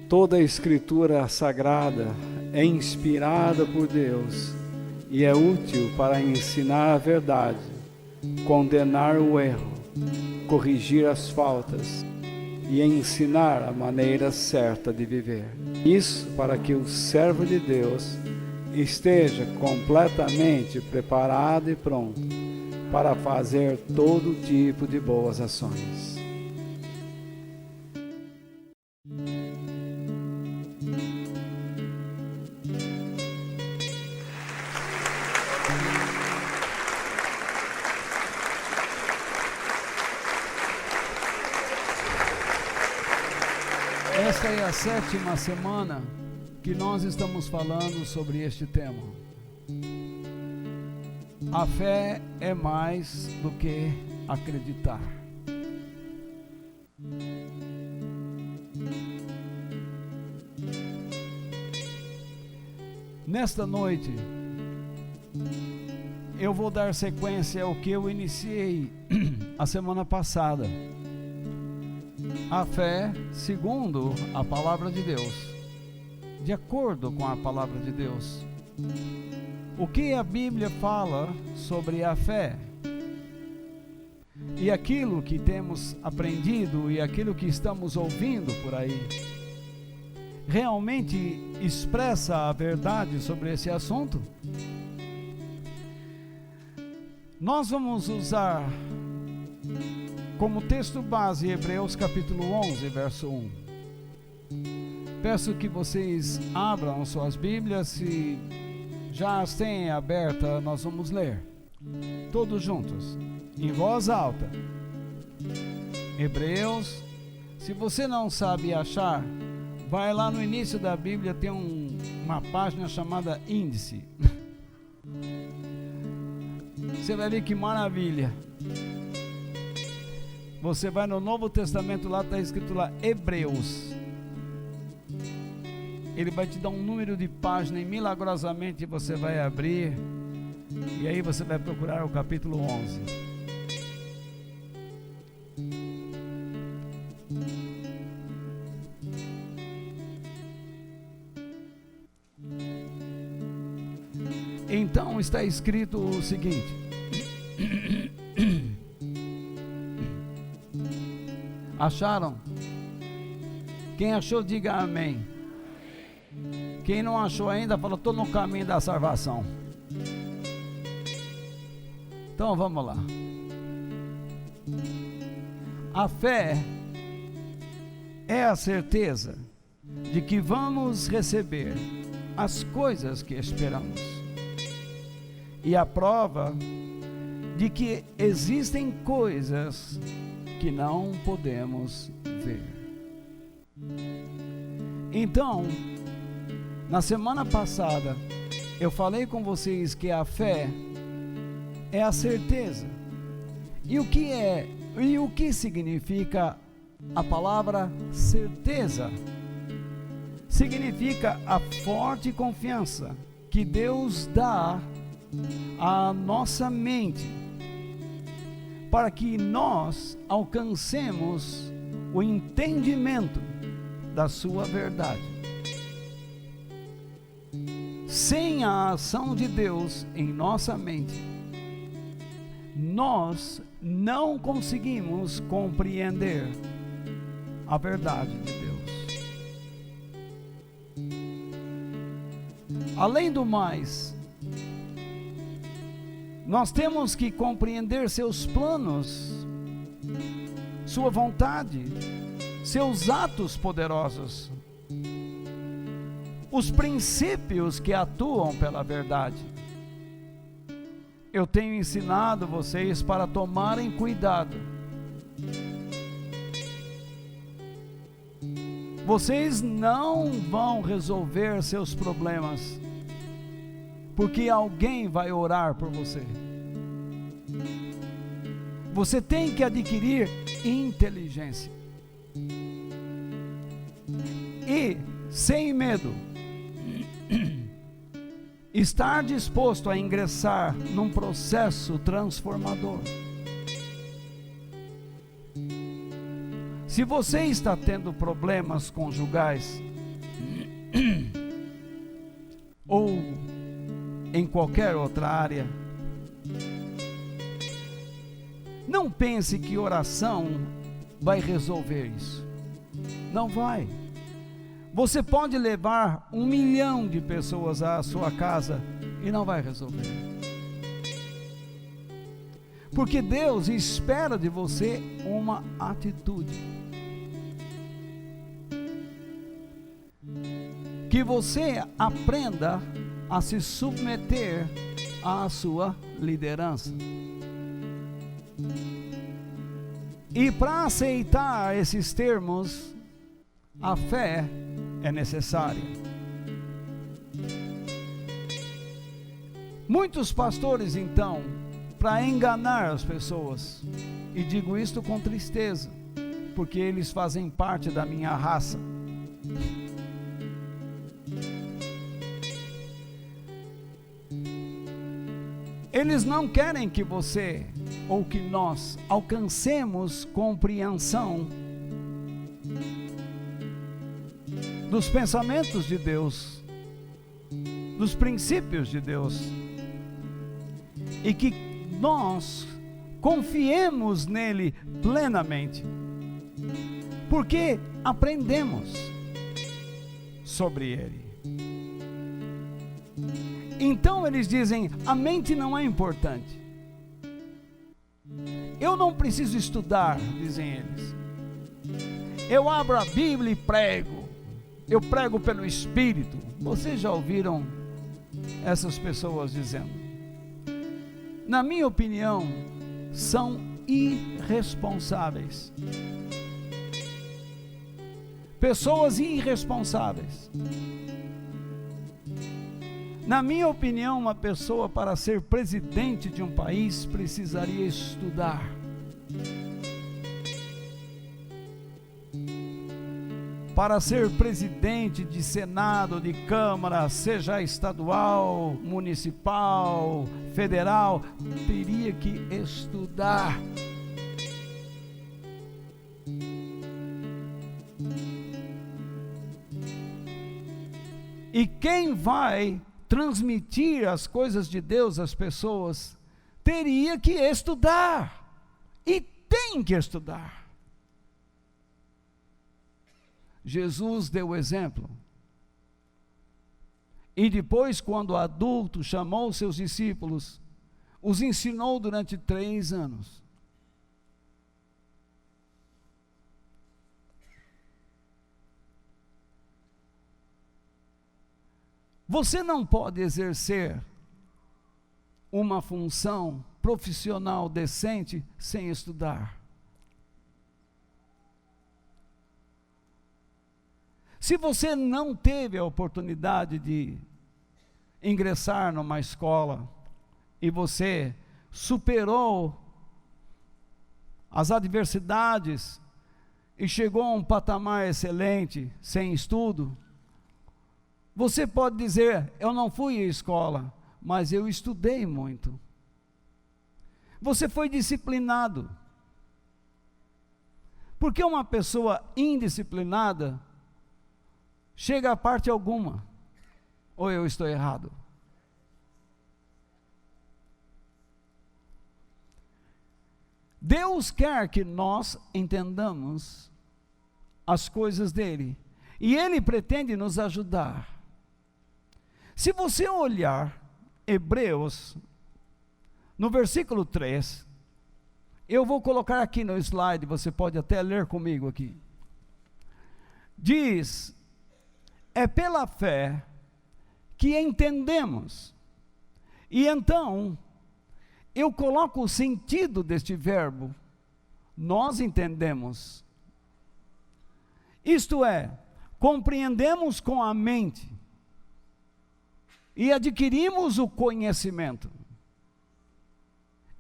Toda a Escritura Sagrada é inspirada por Deus e é útil para ensinar a verdade, condenar o erro, corrigir as faltas e ensinar a maneira certa de viver. Isso para que o servo de Deus esteja completamente preparado e pronto para fazer todo tipo de boas ações. Esta é a 7ª semana que nós estamos falando sobre este tema. A fé é mais do que acreditar. Nesta noite, eu vou dar sequência ao que eu iniciei a semana passada. A fé segundo a palavra de Deus, de acordo com a palavra de Deus. O que a Bíblia fala sobre a fé? E aquilo que temos aprendido e aquilo que estamos ouvindo por aí, realmente expressa a verdade sobre esse assunto? Nós vamos usar como texto base Hebreus capítulo 11, verso 1. Peço que vocês abram suas Bíblias, se já as têm abertas, nós vamos ler todos juntos, em voz alta. Hebreus, se você não sabe achar, vai lá no início da Bíblia, tem uma página chamada índice. Você vai ver que maravilha. Você vai no Novo Testamento, lá está escrito lá, Hebreus. Ele vai te dar um número de página e milagrosamente você vai abrir. E aí você vai procurar o capítulo 11. Então está escrito o seguinte. Acharam? Quem achou, diga amém. Quem não achou ainda, fala, estou no caminho da salvação. Então vamos lá. A fé é a certeza de que vamos receber as coisas que esperamos, e a prova de que existem coisas que não podemos ver. Então, na semana passada, eu falei com vocês que a fé é a certeza. E o que significa a palavra certeza? Significa a forte confiança que Deus dá à nossa mente, para que nós alcancemos o entendimento da sua verdade. Sem a ação de Deus em nossa mente, nós não conseguimos compreender a verdade de Deus. Além do mais, nós temos que compreender seus planos, sua vontade, seus atos poderosos, os princípios que atuam pela verdade. Eu tenho ensinado vocês para tomarem cuidado. Vocês não vão resolver seus problemas porque alguém vai orar por você. Você tem que adquirir inteligência. E, sem medo, estar disposto a ingressar num processo transformador. Se você está tendo problemas conjugais, ou em qualquer outra área, não pense que oração vai resolver isso. Não vai. Você pode levar 1 milhão de pessoas à sua casa e não vai resolver. Porque Deus espera de você uma atitude. Que você aprenda a se submeter à sua liderança. E para aceitar esses termos, a fé é necessária. Muitos pastores, então, para enganar as pessoas, e digo isto com tristeza, porque eles fazem parte da minha raça. Eles não querem que você ou que nós alcancemos compreensão dos pensamentos de Deus, dos princípios de Deus, e que nós confiemos nele plenamente, porque aprendemos sobre ele. Então eles dizem, a mente não é importante. Eu não preciso estudar, dizem eles. Eu abro a Bíblia e prego. Eu prego pelo Espírito. Vocês já ouviram essas pessoas dizendo? Na minha opinião, são irresponsáveis. Pessoas irresponsáveis. Na minha opinião, uma pessoa para ser presidente de um país precisaria estudar. Para ser presidente de Senado, de Câmara, seja estadual, municipal, federal, teria que estudar. E quem vai transmitir as coisas de Deus às pessoas, teria que estudar, e tem que estudar. Jesus deu o exemplo, e depois, quando adulto, chamou seus discípulos, os ensinou durante 3 anos. Você não pode exercer uma função profissional decente sem estudar. Se você não teve a oportunidade de ingressar numa escola e você superou as adversidades e chegou a um patamar excelente sem estudo, você pode dizer, eu não fui à escola, mas eu estudei muito. Você foi disciplinado. Porque uma pessoa indisciplinada chega a parte alguma. Ou eu estou errado? Deus quer que nós entendamos as coisas dele. E ele pretende nos ajudar. Se você olhar Hebreus, no versículo 3, eu vou colocar aqui no slide, você pode até ler comigo aqui. Diz, é pela fé que entendemos. E então, eu coloco o sentido deste verbo, nós entendemos. Isto é, compreendemos com a mente. e adquirimos o conhecimento.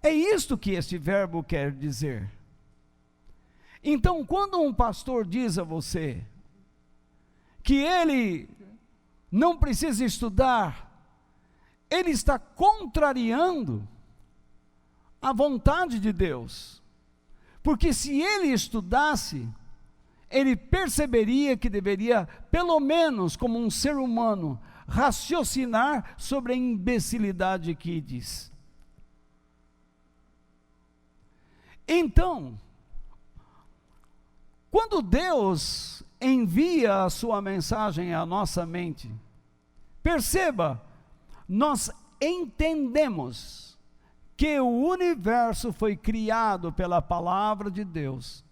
É isto que este verbo quer dizer. Então, quando um pastor diz a você que ele não precisa estudar, ele está contrariando a vontade de Deus. Porque se ele estudasse, ele perceberia que deveria, pelo menos como um ser humano, raciocinar sobre a imbecilidade que diz. Então, quando Deus envia a sua mensagem à nossa mente, perceba, nós entendemos que o universo foi criado pela palavra de Deus,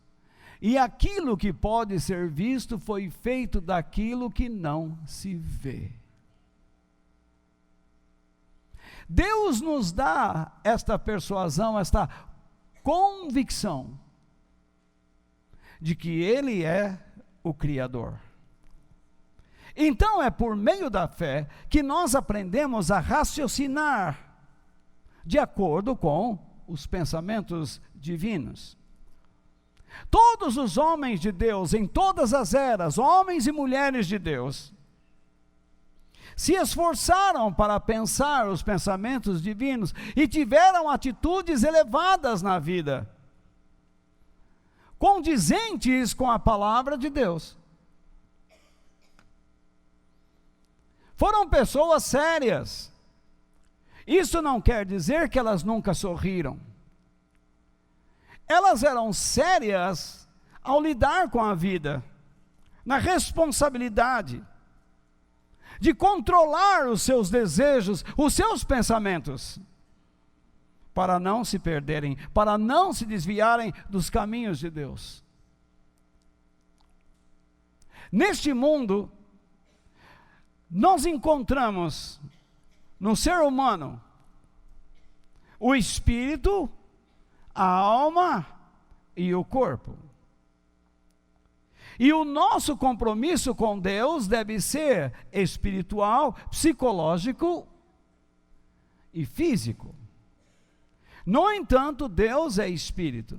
e aquilo que pode ser visto foi feito daquilo que não se vê. Deus nos dá esta persuasão, esta convicção de que Ele é o Criador. Então é por meio da fé que nós aprendemos a raciocinar de acordo com os pensamentos divinos. Todos os homens de Deus, em todas as eras, homens e mulheres de Deus, se esforçaram para pensar os pensamentos divinos e tiveram atitudes elevadas na vida, condizentes com a palavra de Deus. Foram pessoas sérias. Isso não quer dizer que elas nunca sorriram. Elas eram sérias ao lidar com a vida, na responsabilidade de controlar os seus desejos, os seus pensamentos, para não se perderem, para não se desviarem dos caminhos de Deus. Neste mundo, nós encontramos no ser humano o espírito, a alma e o corpo. E o nosso compromisso com Deus deve ser espiritual, psicológico e físico. No entanto, Deus é espírito.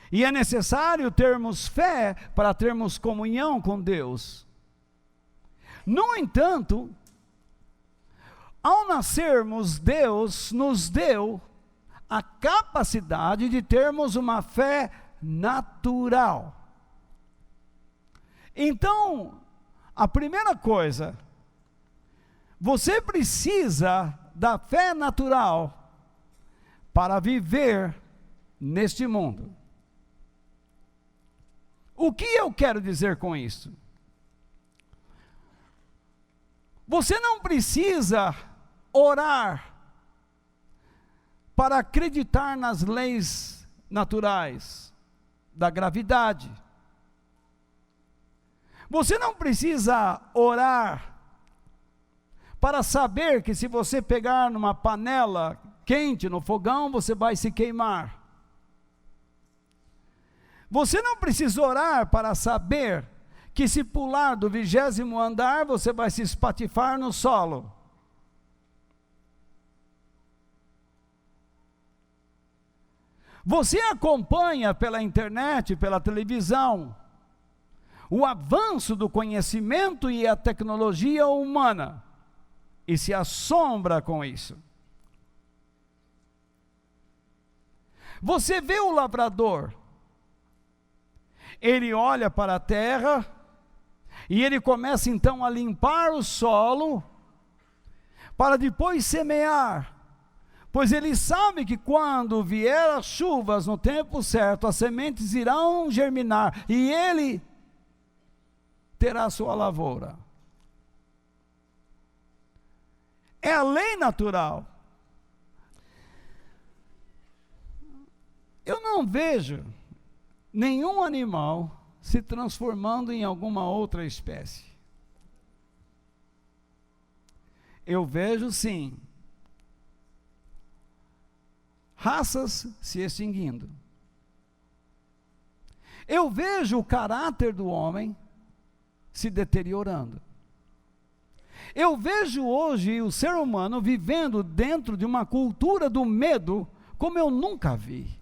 E é necessário termos fé para termos comunhão com Deus. No entanto, ao nascermos, Deus nos deu a capacidade de termos uma fé natural. Então, a primeira coisa, você precisa da fé natural para viver neste mundo. O que eu quero dizer com isso? Você não precisa orar para acreditar nas leis naturais da gravidade. Você não precisa orar para saber que se você pegar numa panela quente no fogão, você vai se queimar. Você não precisa orar para saber que se pular do 20º andar, você vai se espatifar no solo. Você acompanha pela internet, pela televisão, o avanço do conhecimento e a tecnologia humana, e se assombra com isso. Você vê o lavrador, ele olha para a terra, e ele começa então a limpar o solo, para depois semear, pois ele sabe que quando vier as chuvas no tempo certo, as sementes irão germinar, e ele terá sua lavoura. É a lei natural. Eu não vejo nenhum animal se transformando em alguma outra espécie. Eu vejo sim raças se extinguindo. Eu vejo o caráter do homem se deteriorando. Eu vejo hoje o ser humano vivendo dentro de uma cultura do medo como eu nunca vi.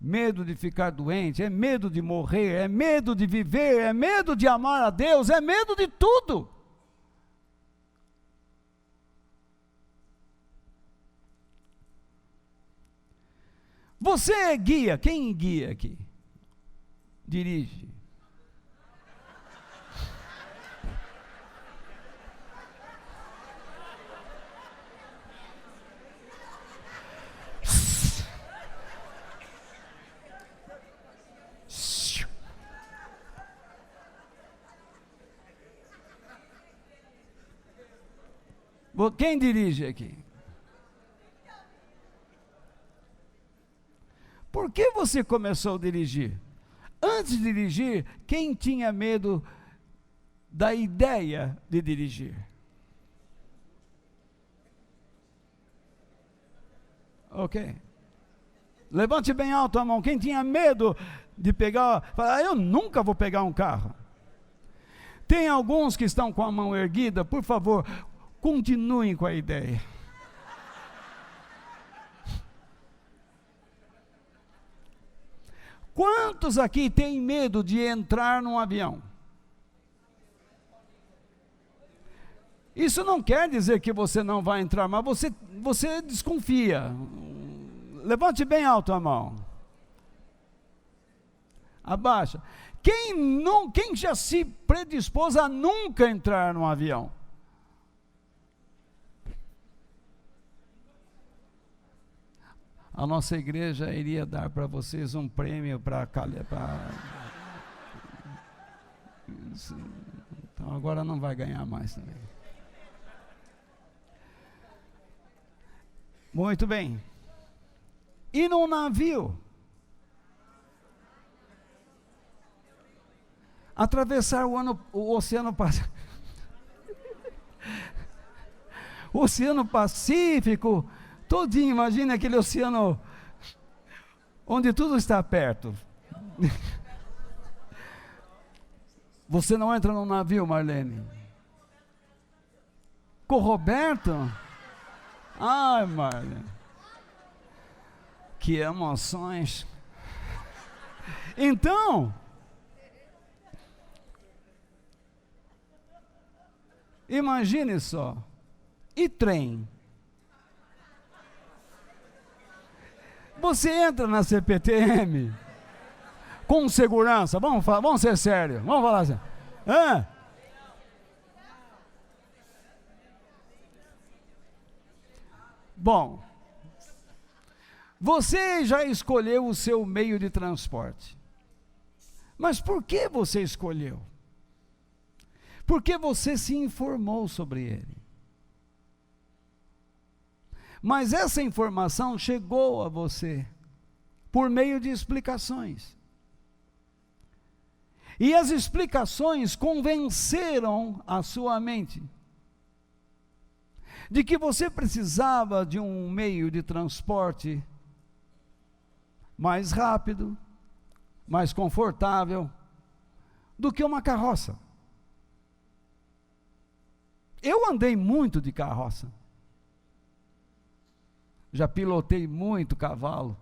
Medo de ficar doente, é medo de morrer, é medo de viver, é medo de amar a Deus, é medo de tudo. Você é guia, quem guia aqui? Dirige. Quem dirige aqui? Por que você começou a dirigir? Antes de dirigir, quem tinha medo da ideia de dirigir? Ok. Levante bem alto a mão. Quem tinha medo de pegar, falar, eu nunca vou pegar um carro. Tem alguns que estão com a mão erguida, por favor, continuem com a ideia. Quantos aqui têm medo de entrar num avião? Isso não quer dizer que você não vai entrar, mas você desconfia. Levante bem alto a mão. Abaixa. Quem já se predispôs a nunca entrar num avião? A nossa igreja iria dar para vocês um prêmio para então agora não vai ganhar mais também. Muito bem. E num navio? Atravessar o Oceano Pacífico. O Oceano Pacífico todinho, imagine aquele oceano onde tudo está perto. Você não entra num navio, Marlene? Com o Roberto? Ai, Marlene. Que emoções. Então, imagine só. E trem? Você entra na CPTM com segurança, vamos ser sérios, vamos falar assim. Bom, você já escolheu o seu meio de transporte, mas por que você escolheu? Porque você se informou sobre ele. Mas essa informação chegou a você por meio de explicações. E as explicações convenceram a sua mente de que você precisava de um meio de transporte mais rápido, mais confortável do que uma carroça. Eu andei muito de carroça. Já pilotei muito cavalo.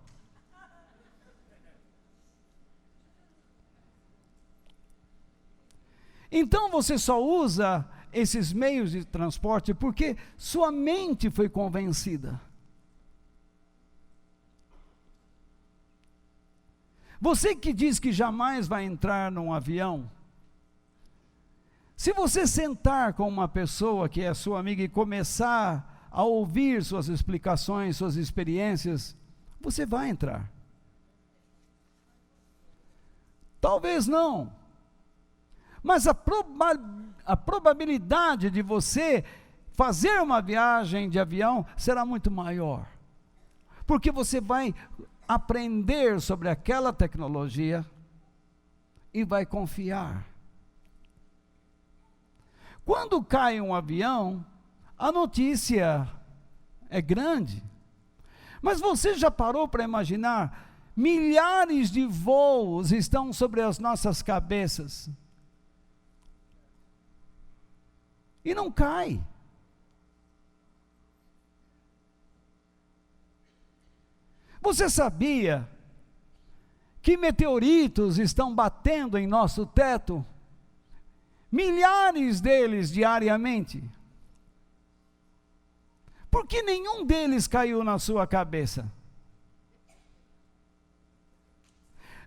Então você só usa esses meios de transporte porque sua mente foi convencida. Você que diz que jamais vai entrar num avião, se você sentar com uma pessoa que é sua amiga e começar a ouvir suas explicações, suas experiências, você vai entrar. Talvez não, mas a probabilidade de você fazer uma viagem de avião será muito maior, porque você vai aprender sobre aquela tecnologia e vai confiar. Quando cai um avião, a notícia é grande, mas você já parou para imaginar? Milhares de voos estão sobre as nossas cabeças, e não cai. Você sabia que meteoritos estão batendo em nosso teto? Milhares deles diariamente. Por que nenhum deles caiu na sua cabeça?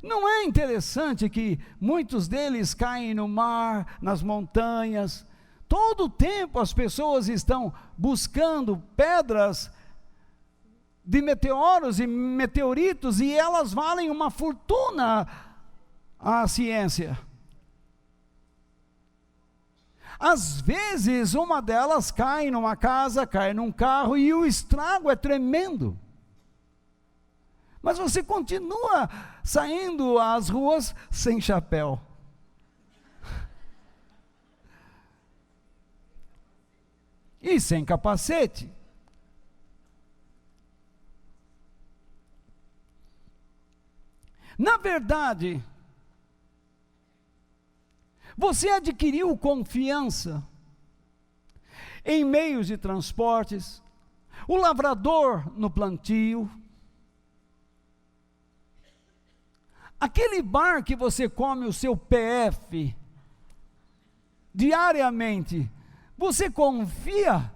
Não é interessante que muitos deles caem no mar, nas montanhas? Todo o tempo as pessoas estão buscando pedras de meteoros e meteoritos, e elas valem uma fortuna à ciência. Às vezes uma delas cai numa casa, cai num carro, e o estrago é tremendo. Mas você continua saindo às ruas sem chapéu. E sem capacete. Na verdade, você adquiriu confiança em meios de transportes, o lavrador no plantio, aquele bar que você come o seu PF diariamente, você confia?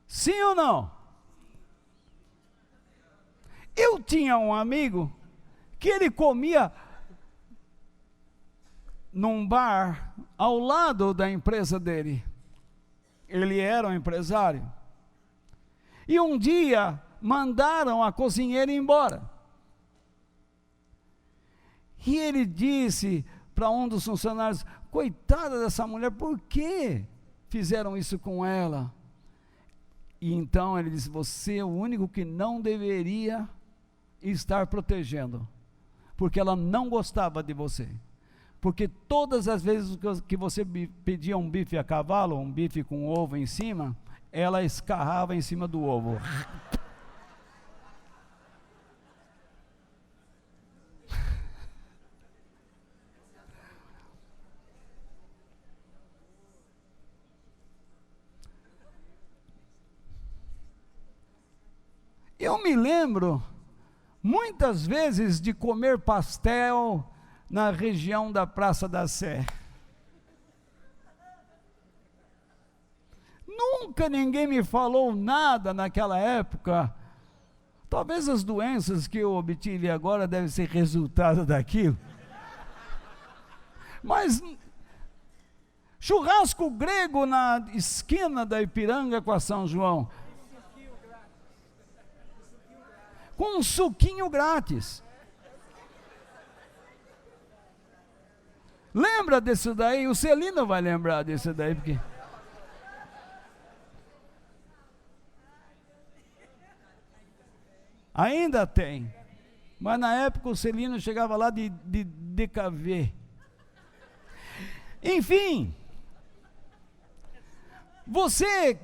Sim ou não? Eu tinha um amigo que ele comia num bar ao lado da empresa dele. Ele era um empresário. E um dia mandaram a cozinheira embora. E ele disse para um dos funcionários: coitada dessa mulher, por que fizeram isso com ela? E então ele disse: você é o único que não deveria estar protegendo, porque ela não gostava de você. Porque todas as vezes que você pedia um bife a cavalo, um bife com ovo em cima, ela escarrava em cima do ovo. Eu me lembro muitas vezes de comer pastel na região da Praça da Sé. Nunca ninguém me falou nada naquela época. Talvez as doenças que eu obtive agora devem ser resultado daquilo. Mas churrasco grego na esquina da Ipiranga com a São João, com um suquinho grátis. Lembra desse daí? O Celino vai lembrar desse daí, porque... ainda tem. Mas na época o Celino chegava lá de DKV. Enfim, você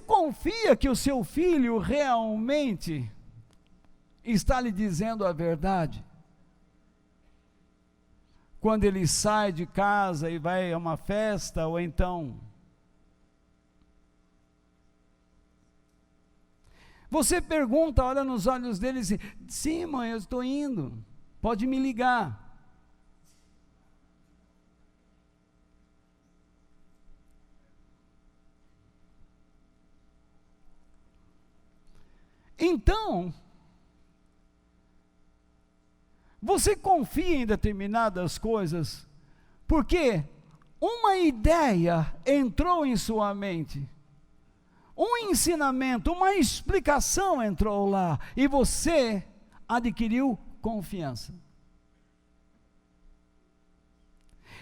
confia que o seu filho realmente está lhe dizendo a verdade? Quando ele sai de casa e vai a uma festa, ou então você pergunta, olha nos olhos dele e diz: sim, mãe, eu estou indo, pode me ligar. Então, você confia em determinadas coisas, porque uma ideia entrou em sua mente, um ensinamento, uma explicação entrou lá, e você adquiriu confiança.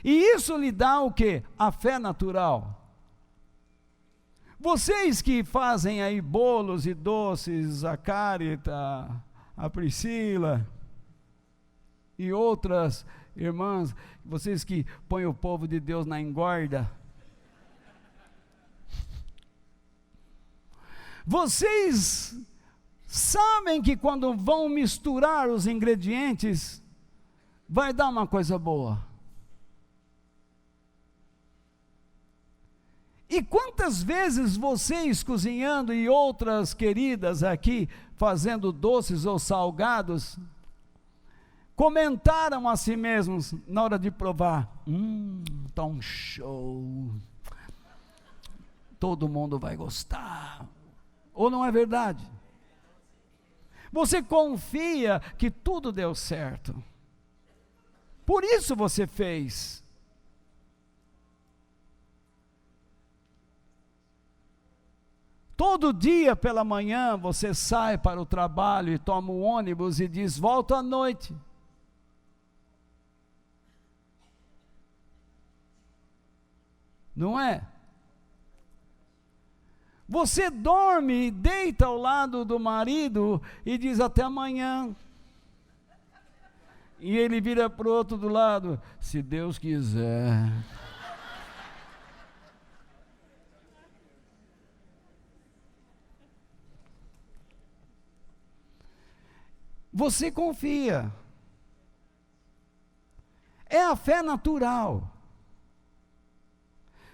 E isso lhe dá o quê? A fé natural. Vocês que fazem aí bolos e doces, a Carita, a Priscila e outras irmãs, vocês que põem o povo de Deus na engorda, vocês sabem que quando vão misturar os ingredientes, vai dar uma coisa boa. E quantas vezes vocês cozinhando e outras queridas aqui fazendo doces ou salgados, comentaram a si mesmos na hora de provar: tá um show, todo mundo vai gostar. Ou não é verdade? Você confia que tudo deu certo, por isso você fez. Todo dia pela manhã você sai para o trabalho e toma o ônibus e diz: volto à noite. Não é? Você dorme e deita ao lado do marido e diz: até amanhã. E ele vira para o outro do lado: se Deus quiser. Você confia. É a fé natural.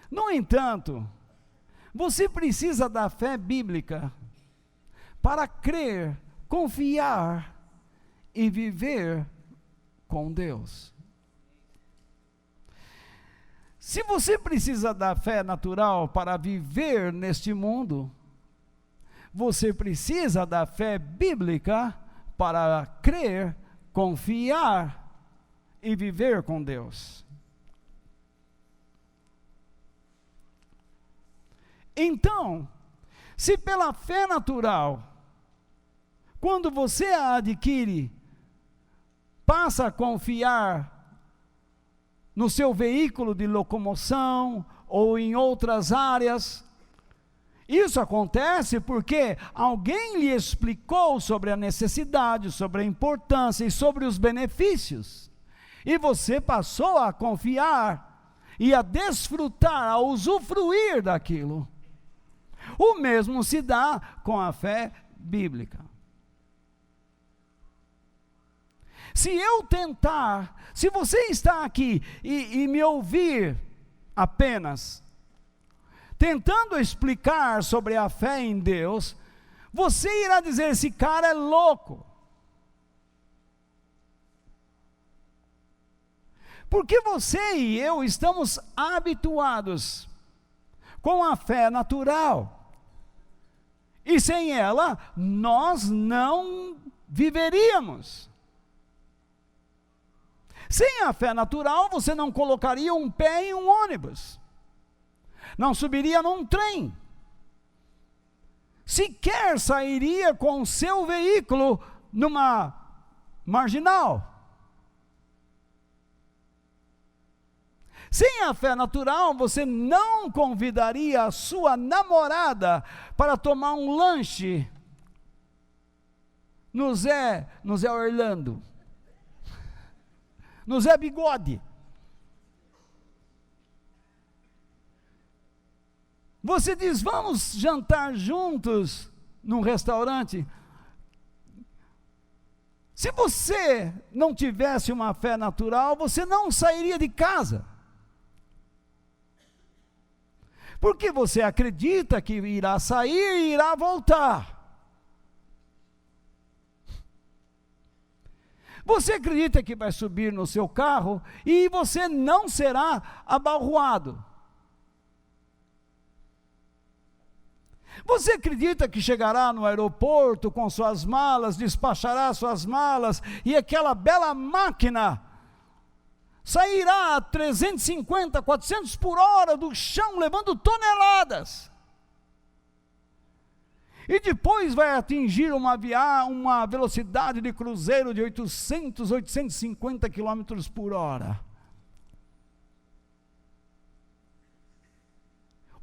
No entanto, você precisa da fé bíblica para crer, confiar e viver com Deus. Se você precisa da fé natural para viver neste mundo, você precisa da fé bíblica para crer, confiar e viver com Deus. Então, se pela fé natural, quando você a adquire, passa a confiar no seu veículo de locomoção ou em outras áreas, isso acontece porque alguém lhe explicou sobre a necessidade, sobre a importância e sobre os benefícios. E você passou a confiar e a desfrutar, a usufruir daquilo. O mesmo se dá com a fé bíblica. Se eu tentar, se você está aqui e me ouvir apenas tentando explicar sobre a fé em Deus, você irá dizer: esse cara é louco. Porque você e eu estamos habituados com a fé natural, e sem ela nós não viveríamos. Sem a fé natural você não colocaria um pé em um ônibus, não subiria num trem, sequer sairia com o seu veículo numa marginal. Sem a fé natural, você não convidaria a sua namorada para tomar um lanche no Zé Orlando, no Zé Bigode. Você diz: vamos jantar juntos num restaurante. Se você não tivesse uma fé natural, você não sairia de casa. Porque você acredita que irá sair e irá voltar. Você acredita que vai subir no seu carro e você não será abalroado. Você acredita que chegará no aeroporto com suas malas, despachará suas malas e aquela bela máquina sairá a 350, 400 por hora do chão, levando toneladas. E depois vai atingir uma velocidade de cruzeiro de 800, 850 quilômetros por hora.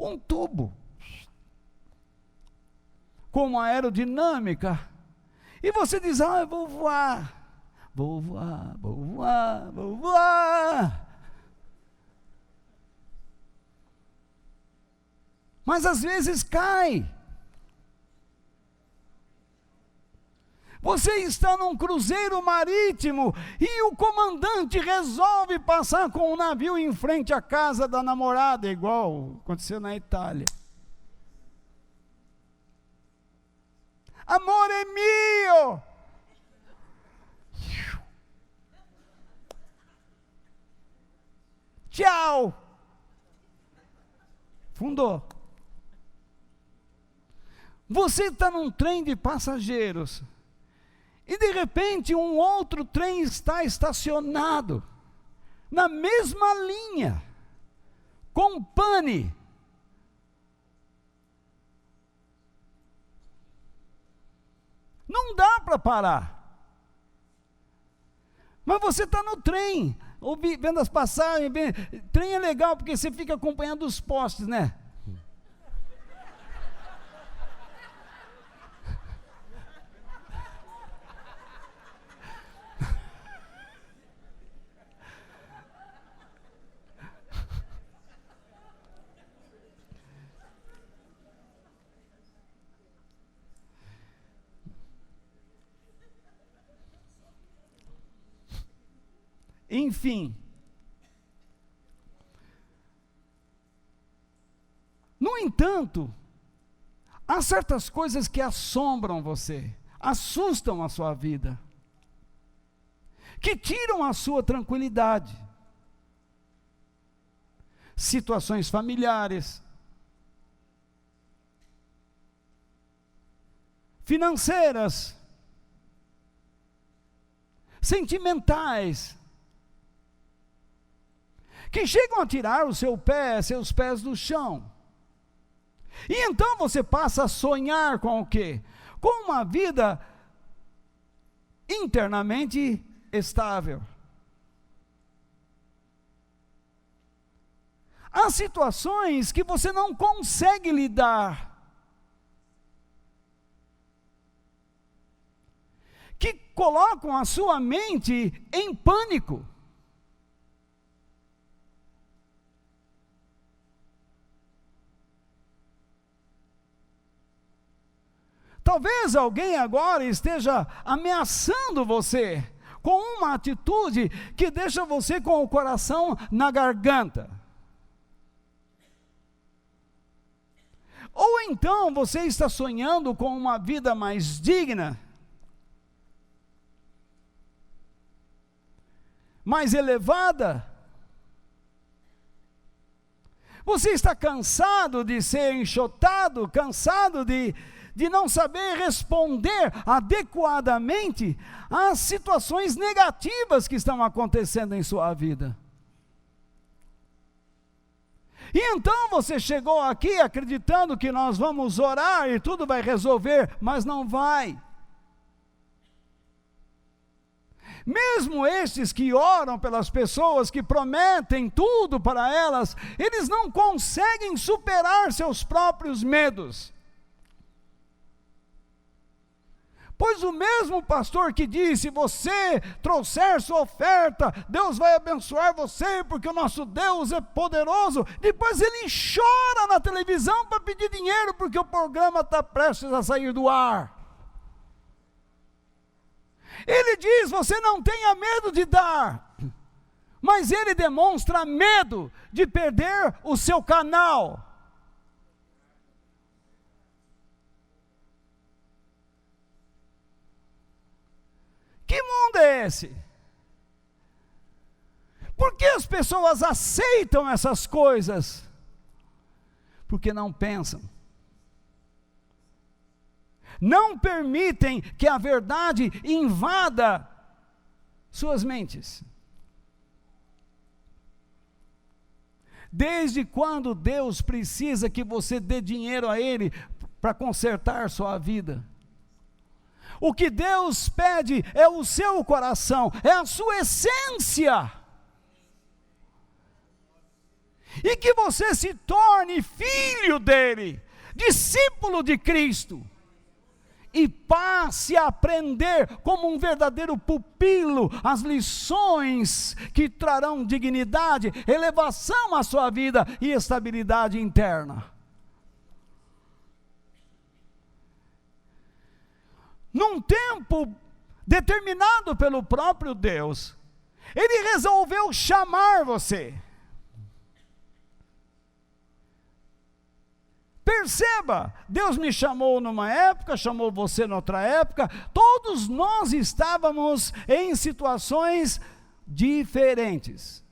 Um tubo com uma aerodinâmica. E você diz: eu vou voar. Vou voar, vou voar, vou voar. Mas às vezes cai. Você está num cruzeiro marítimo e o comandante resolve passar com um navio em frente à casa da namorada, igual aconteceu na Itália. Amore mio! Tchau! Fundou. Você está num trem de passageiros e de repente um outro trem está estacionado na mesma linha, com pane. Não dá para parar. Mas você está no trem, vendo as passagens. Trem é legal porque você fica acompanhando os postes, né? Enfim, no entanto, há certas coisas que assombram você, assustam a sua vida, que tiram a sua tranquilidade. Situações familiares, financeiras, sentimentais, que chegam a tirar seus pés do chão. E então você passa a sonhar com o quê? Com uma vida internamente estável. Há situações que você não consegue lidar, que colocam a sua mente em pânico. Talvez alguém agora esteja ameaçando você com uma atitude que deixa você com o coração na garganta. Ou então você está sonhando com uma vida mais digna, mais elevada. Você está cansado de ser enxotado, cansado de não saber responder adequadamente às situações negativas que estão acontecendo em sua vida. E então você chegou aqui acreditando que nós vamos orar e tudo vai resolver, mas não vai. Mesmo estes que oram pelas pessoas, que prometem tudo para elas, eles não conseguem superar seus próprios medos. Pois o mesmo pastor que disse: se você trouxer sua oferta, Deus vai abençoar você, porque o nosso Deus é poderoso. Depois ele chora na televisão para pedir dinheiro, porque o programa está prestes a sair do ar. Ele diz: você não tenha medo de dar, mas ele demonstra medo de perder o seu canal. Que mundo é esse? Por que as pessoas aceitam essas coisas? Porque não pensam. Não permitem que a verdade invada suas mentes. Desde quando Deus precisa que você dê dinheiro a Ele para consertar sua vida? O que Deus pede é o seu coração, é a sua essência. E que você se torne filho dele, discípulo de Cristo. E passe a aprender como um verdadeiro pupilo as lições que trarão dignidade, elevação à sua vida e estabilidade interna. num tempo determinado pelo próprio Deus, Ele resolveu chamar você. Perceba, Deus me chamou numa época, chamou você noutra época, todos nós estávamos em situações diferentes.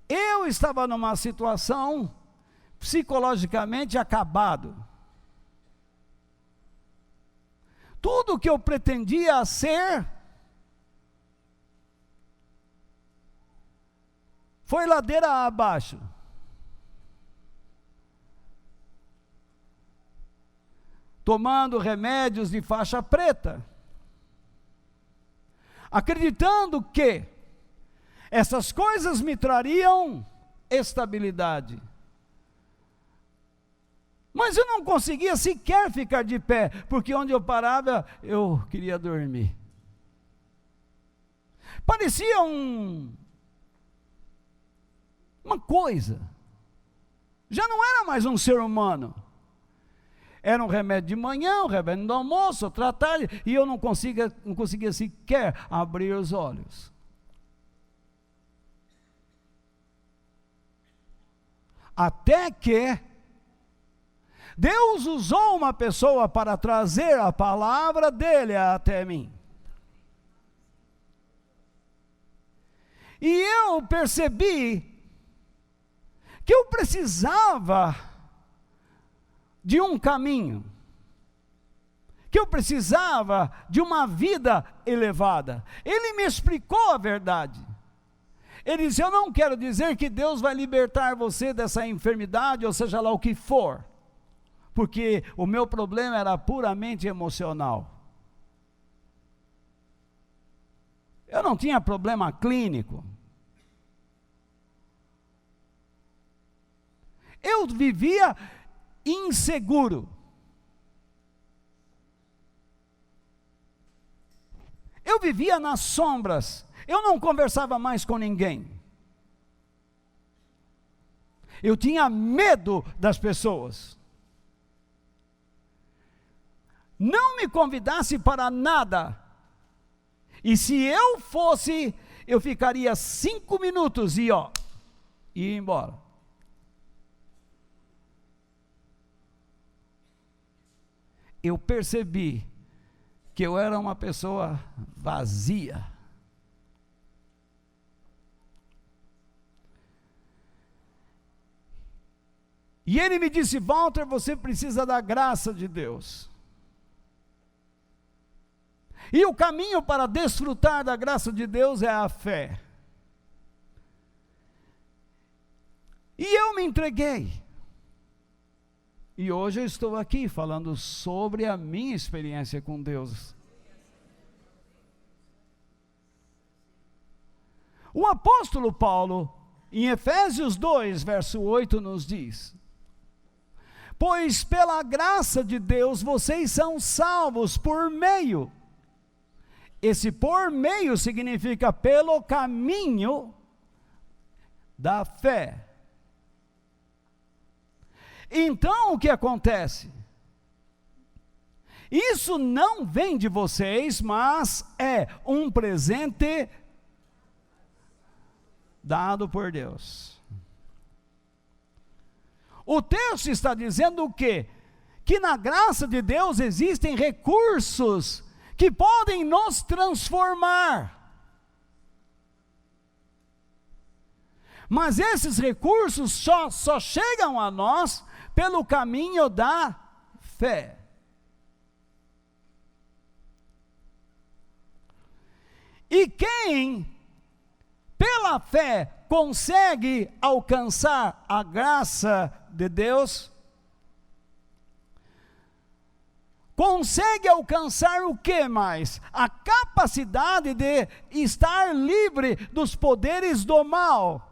Eu estava numa situação psicologicamente acabado. Tudo que eu pretendia ser foi ladeira abaixo. Tomando remédios de faixa preta, acreditando que essas coisas me trariam estabilidade. Mas eu não conseguia sequer ficar de pé, porque onde eu parava, eu queria dormir. Parecia uma coisa. Já não era mais um ser humano. Era um remédio de manhã, um remédio do almoço, outra à tarde, e eu não conseguia sequer abrir os olhos. Até que Deus usou uma pessoa para trazer a palavra dele até mim. E eu percebi que eu precisava de um caminho, que eu precisava de uma vida elevada. Ele me explicou a verdade. Ele disse: eu não quero dizer que Deus vai libertar você dessa enfermidade, ou seja lá o que for, porque o meu problema era puramente emocional. Eu não tinha problema clínico. Eu vivia inseguro. Eu vivia nas sombras. Eu não conversava mais com ninguém. Eu tinha medo das pessoas. Não me convidasse para nada. E se eu fosse, eu ficaria 5 minutos e ia embora. Eu percebi que eu era uma pessoa vazia. E ele me disse: Walter, você precisa da graça de Deus. E o caminho para desfrutar da graça de Deus é a fé. E eu me entreguei. E hoje eu estou aqui falando sobre a minha experiência com Deus. O apóstolo Paulo, em Efésios 2, verso 8, nos diz: pois pela graça de Deus vocês são salvos por meio. Esse por meio significa pelo caminho da fé. Então o que acontece? Isso não vem de vocês, mas é um presente dado por Deus. O texto está dizendo o quê? Que na graça de Deus existem recursos que podem nos transformar. Mas esses recursos só chegam a nós pelo caminho da fé. E quem, pela fé, consegue alcançar a graça de Deus, consegue alcançar o que mais? A capacidade de estar livre dos poderes do mal.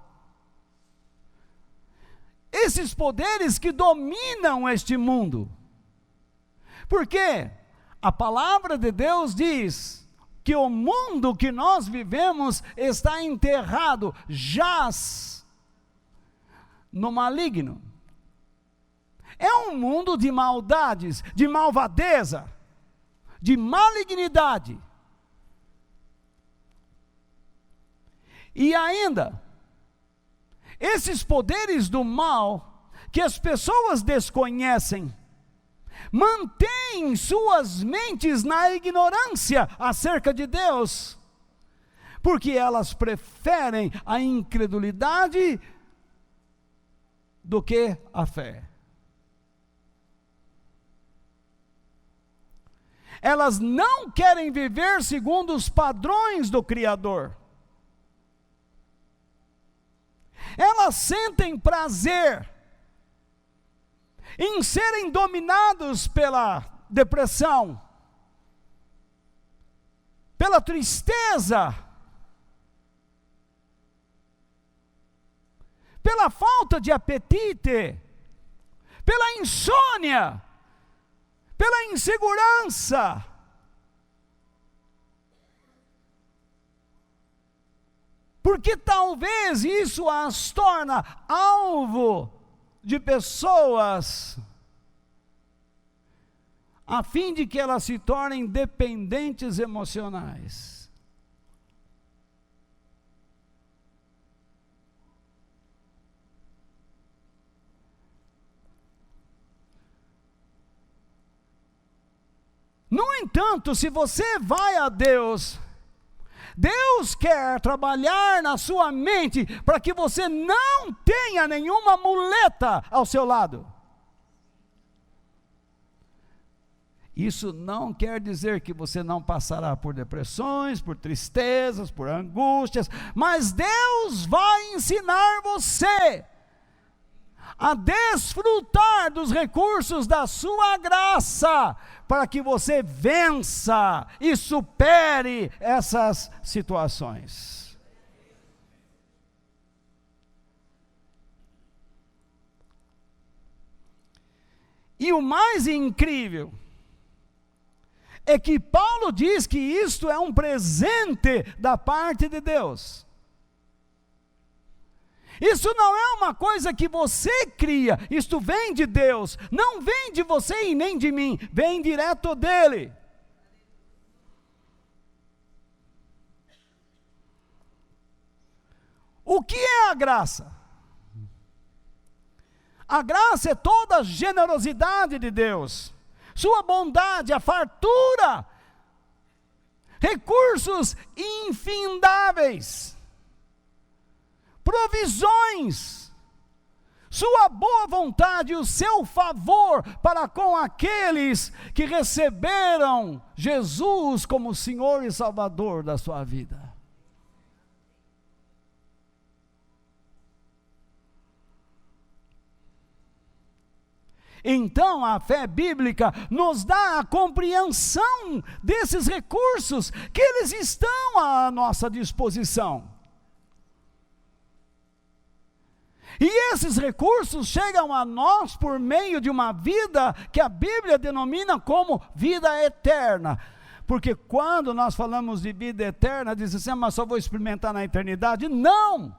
Esses poderes que dominam este mundo. Porque a palavra de Deus diz que o mundo que nós vivemos está enterrado, jaz no maligno. É um mundo de maldades, de malvadeza, de malignidade. E ainda, esses poderes do mal, que as pessoas desconhecem, mantêm suas mentes na ignorância acerca de Deus, porque elas preferem a incredulidade do que a fé. Elas não querem viver segundo os padrões do Criador. Elas sentem prazer em serem dominados pela depressão, pela tristeza, pela falta de apetite, pela insônia, pela insegurança. Porque talvez isso as torna alvo de pessoas, a fim de que elas se tornem dependentes emocionais. No entanto, se você vai a Deus, Deus quer trabalhar na sua mente para que você não tenha nenhuma muleta ao seu lado. Isso não quer dizer que você não passará por depressões, por tristezas, por angústias, mas Deus vai ensinar você a desfrutar dos recursos da sua graça, para que você vença e supere essas situações. E o mais incrível é que Paulo diz que isto é um presente da parte de Deus. Isso não é uma coisa que você cria, isto vem de Deus, não vem de você e nem de mim, vem direto dele. O que é a graça? A graça é toda a generosidade de Deus, sua bondade, a fartura, recursos infindáveis, provisões, sua boa vontade e o seu favor para com aqueles que receberam Jesus como Senhor e Salvador da sua vida. Então a fé bíblica nos dá a compreensão desses recursos, que eles estão à nossa disposição. E esses recursos chegam a nós por meio de uma vida que a Bíblia denomina como vida eterna. Porque quando nós falamos de vida eterna, diz assim, mas só vou experimentar na eternidade. Não!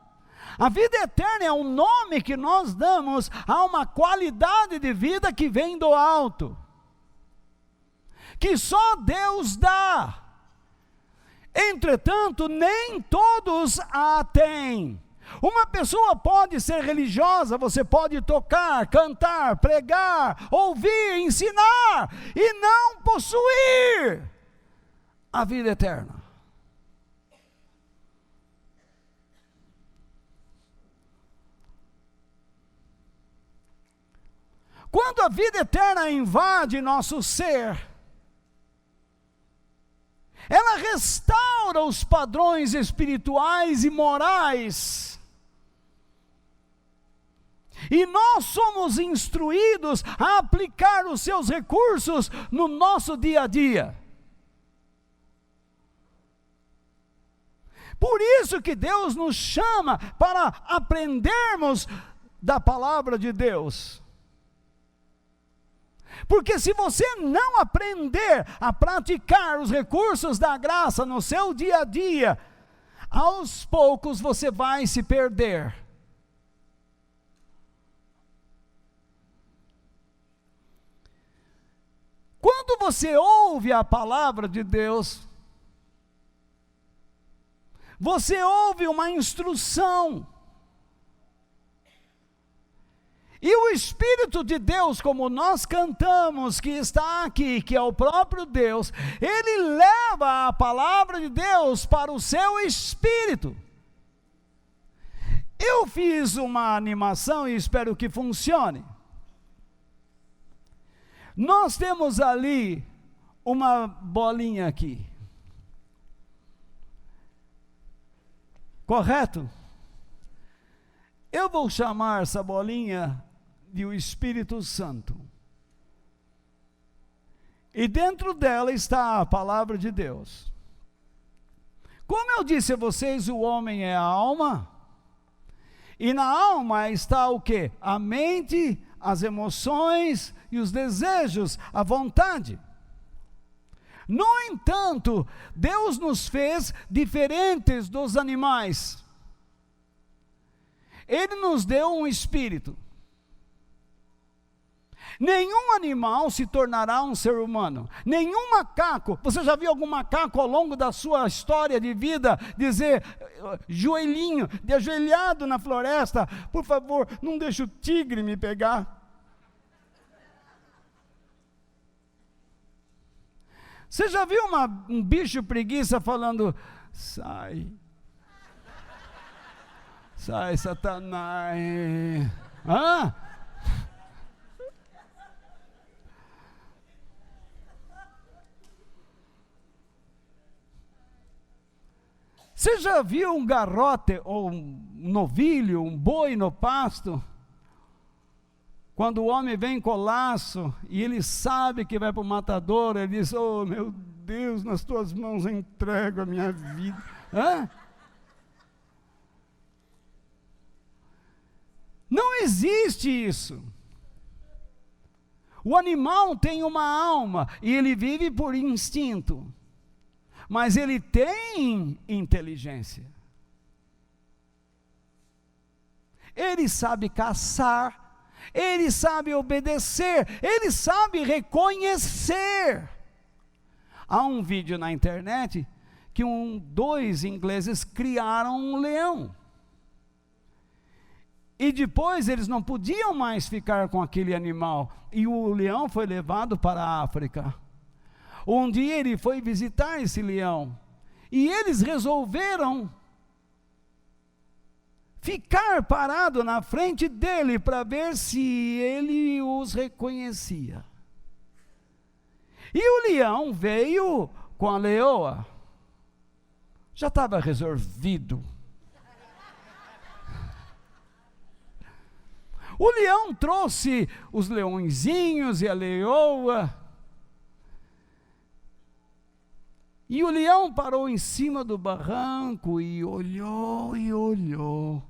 A vida eterna é um nome que nós damos a uma qualidade de vida que vem do alto, que só Deus dá. Entretanto, nem todos a têm. Uma pessoa pode ser religiosa, você pode tocar, cantar, pregar, ouvir, ensinar e não possuir a vida eterna. Quando a vida eterna invade nosso ser, ela restaura os padrões espirituais e morais. E nós somos instruídos a aplicar os seus recursos no nosso dia a dia. Por isso que Deus nos chama para aprendermos da palavra de Deus. Porque se você não aprender a praticar os recursos da graça no seu dia a dia, aos poucos você vai se perder. Quando você ouve a palavra de Deus, você ouve uma instrução. E o Espírito de Deus, como nós cantamos, que está aqui, que é o próprio Deus, ele leva a palavra de Deus para o seu espírito. Eu fiz uma animação e espero que funcione. Nós temos ali uma bolinha aqui. Correto? Eu vou chamar essa bolinha de o Espírito Santo. E dentro dela está a palavra de Deus. Como eu disse a vocês, o homem é a alma. E na alma está o quê? A mente, as emoções e os desejos, a vontade. No entanto, Deus nos fez diferentes dos animais. Ele nos deu um espírito. Nenhum animal se tornará um ser humano. Nenhum macaco. Você já viu algum macaco ao longo da sua história de vida dizer, joelhinho, de ajoelhado na floresta, por favor, não deixe o tigre me pegar? Você já viu um bicho preguiça falando, sai, Satanás? Hã? Você já viu um garrote ou um novilho, um boi no pasto? Quando o homem vem com o laço e ele sabe que vai para o matador, ele diz, oh meu Deus, nas tuas mãos eu entrego a minha vida. Hã? Não existe isso. O animal tem uma alma e ele vive por instinto. Mas ele tem inteligência. Ele sabe caçar, ele sabe obedecer, ele sabe reconhecer. Há um vídeo na internet que dois ingleses criaram um leão. E depois eles não podiam mais ficar com aquele animal. E o leão foi levado para a África. Um dia ele foi visitar esse leão. E eles resolveram ficar parado na frente dele para ver se ele os reconhecia. E o leão veio com a leoa. Já estava resolvido. O leão trouxe os leõezinhos e a leoa. E o leão parou em cima do barranco e olhou e olhou.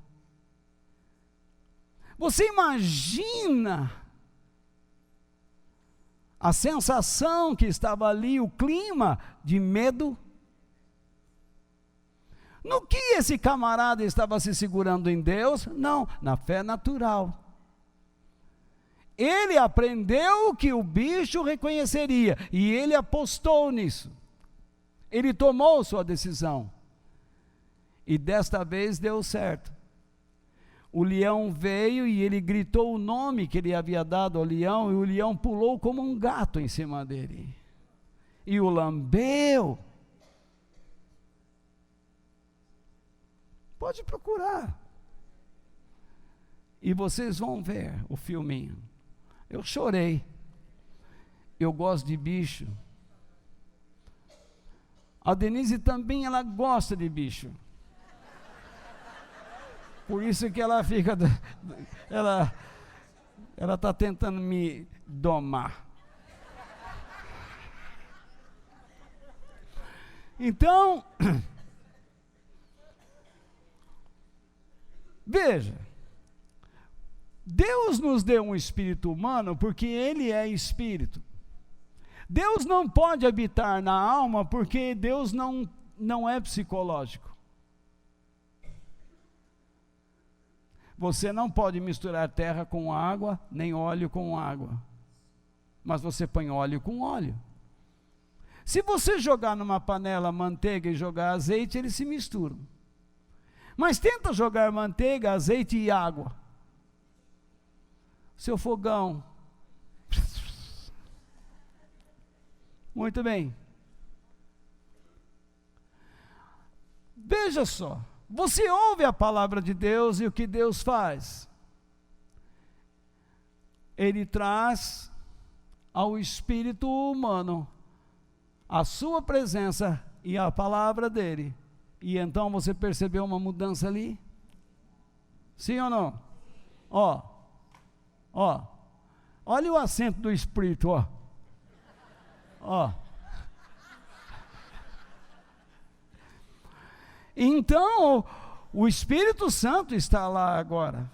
Você imagina a sensação que estava ali, o clima de medo? No que esse camarada estava se segurando em Deus? Não, na fé natural. Ele aprendeu que o bicho reconheceria e ele apostou nisso. Ele tomou sua decisão. E desta vez deu certo. O leão veio e ele gritou o nome que ele havia dado ao leão, e o leão pulou como um gato em cima dele. E o lambeu. Pode procurar. E vocês vão ver o filminho. Eu chorei. Eu gosto de bicho. A Denise também, ela gosta de bicho. Por isso que ela fica, ela está tentando me domar. Então, veja, Deus nos deu um espírito humano porque Ele é espírito. Deus não pode habitar na alma porque Deus não é psicológico. Você não pode misturar terra com água, nem óleo com água. mas você põe óleo com óleo. Se você jogar numa panela manteiga e jogar azeite, eles se misturam. Mas tenta jogar manteiga, azeite e água. Seu fogão. Muito bem. Veja só, você ouve a palavra de Deus e o que Deus faz? Ele traz ao espírito humano a sua presença e a palavra dele. E então você percebeu uma mudança ali? Sim ou não? Ó, olha o acento do espírito, ó. Então, o Espírito Santo está lá agora.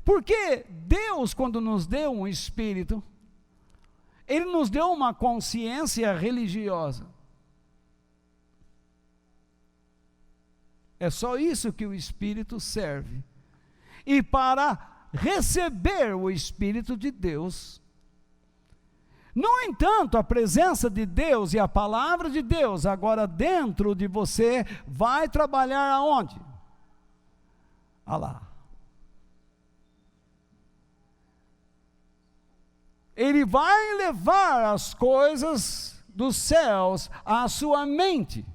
Porque Deus, quando nos deu um espírito, Ele nos deu uma consciência religiosa. É só isso que o Espírito serve. E para receber o Espírito de Deus, no entanto, a presença de Deus e a palavra de Deus agora dentro de você vai trabalhar aonde? Lá. Ele vai levar as coisas dos céus à sua mente,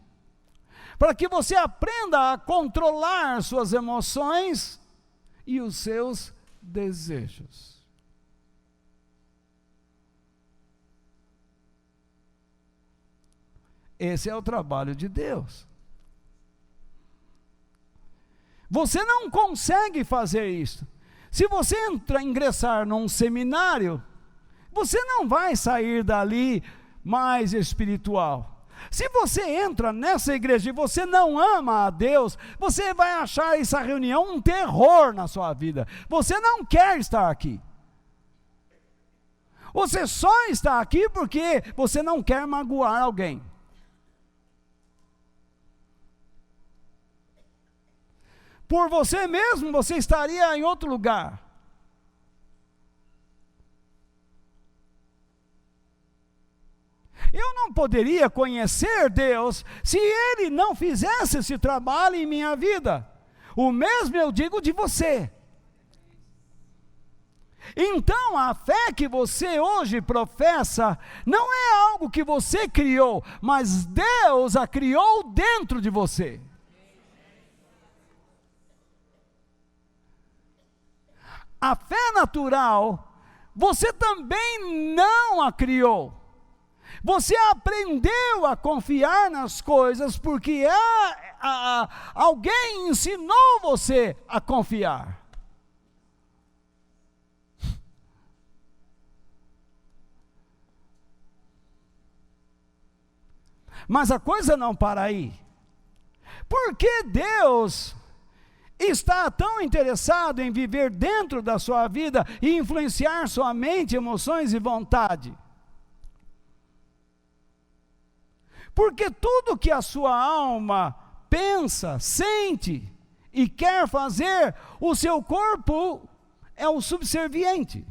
para que você aprenda a controlar suas emoções e os seus desejos. Esse é o trabalho de Deus. Você não consegue fazer isso. Se você ingressar num seminário, você não vai sair dali mais espiritual. Se você entra nessa igreja e você não ama a Deus, você vai achar essa reunião um terror na sua vida. Você não quer estar aqui. Você só está aqui porque você não quer magoar alguém. Por você mesmo, você estaria em outro lugar. Eu não poderia conhecer Deus se Ele não fizesse esse trabalho em minha vida. O mesmo eu digo de você. Então, a fé que você hoje professa não é algo que você criou, mas Deus a criou dentro de você. A fé natural, você também não a criou. Você aprendeu a confiar nas coisas porque alguém ensinou você a confiar. Mas a coisa não para aí. Por que Deus está tão interessado em viver dentro da sua vida e influenciar sua mente, emoções e vontade? Porque tudo que a sua alma pensa, sente e quer fazer, o seu corpo é o subserviente,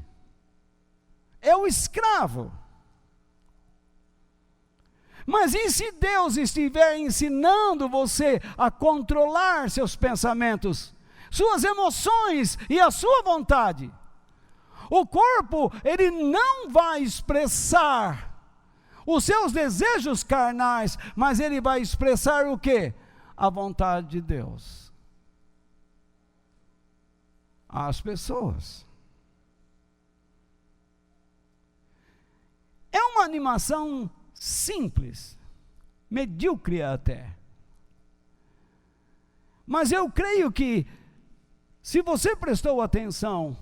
é o escravo. Mas e se Deus estiver ensinando você a controlar seus pensamentos, suas emoções e a sua vontade? O corpo, ele não vai expressar os seus desejos carnais, mas ele vai expressar o quê? A vontade de Deus. Às pessoas. É uma animação simples, medíocre até. Mas eu creio que, se você prestou atenção,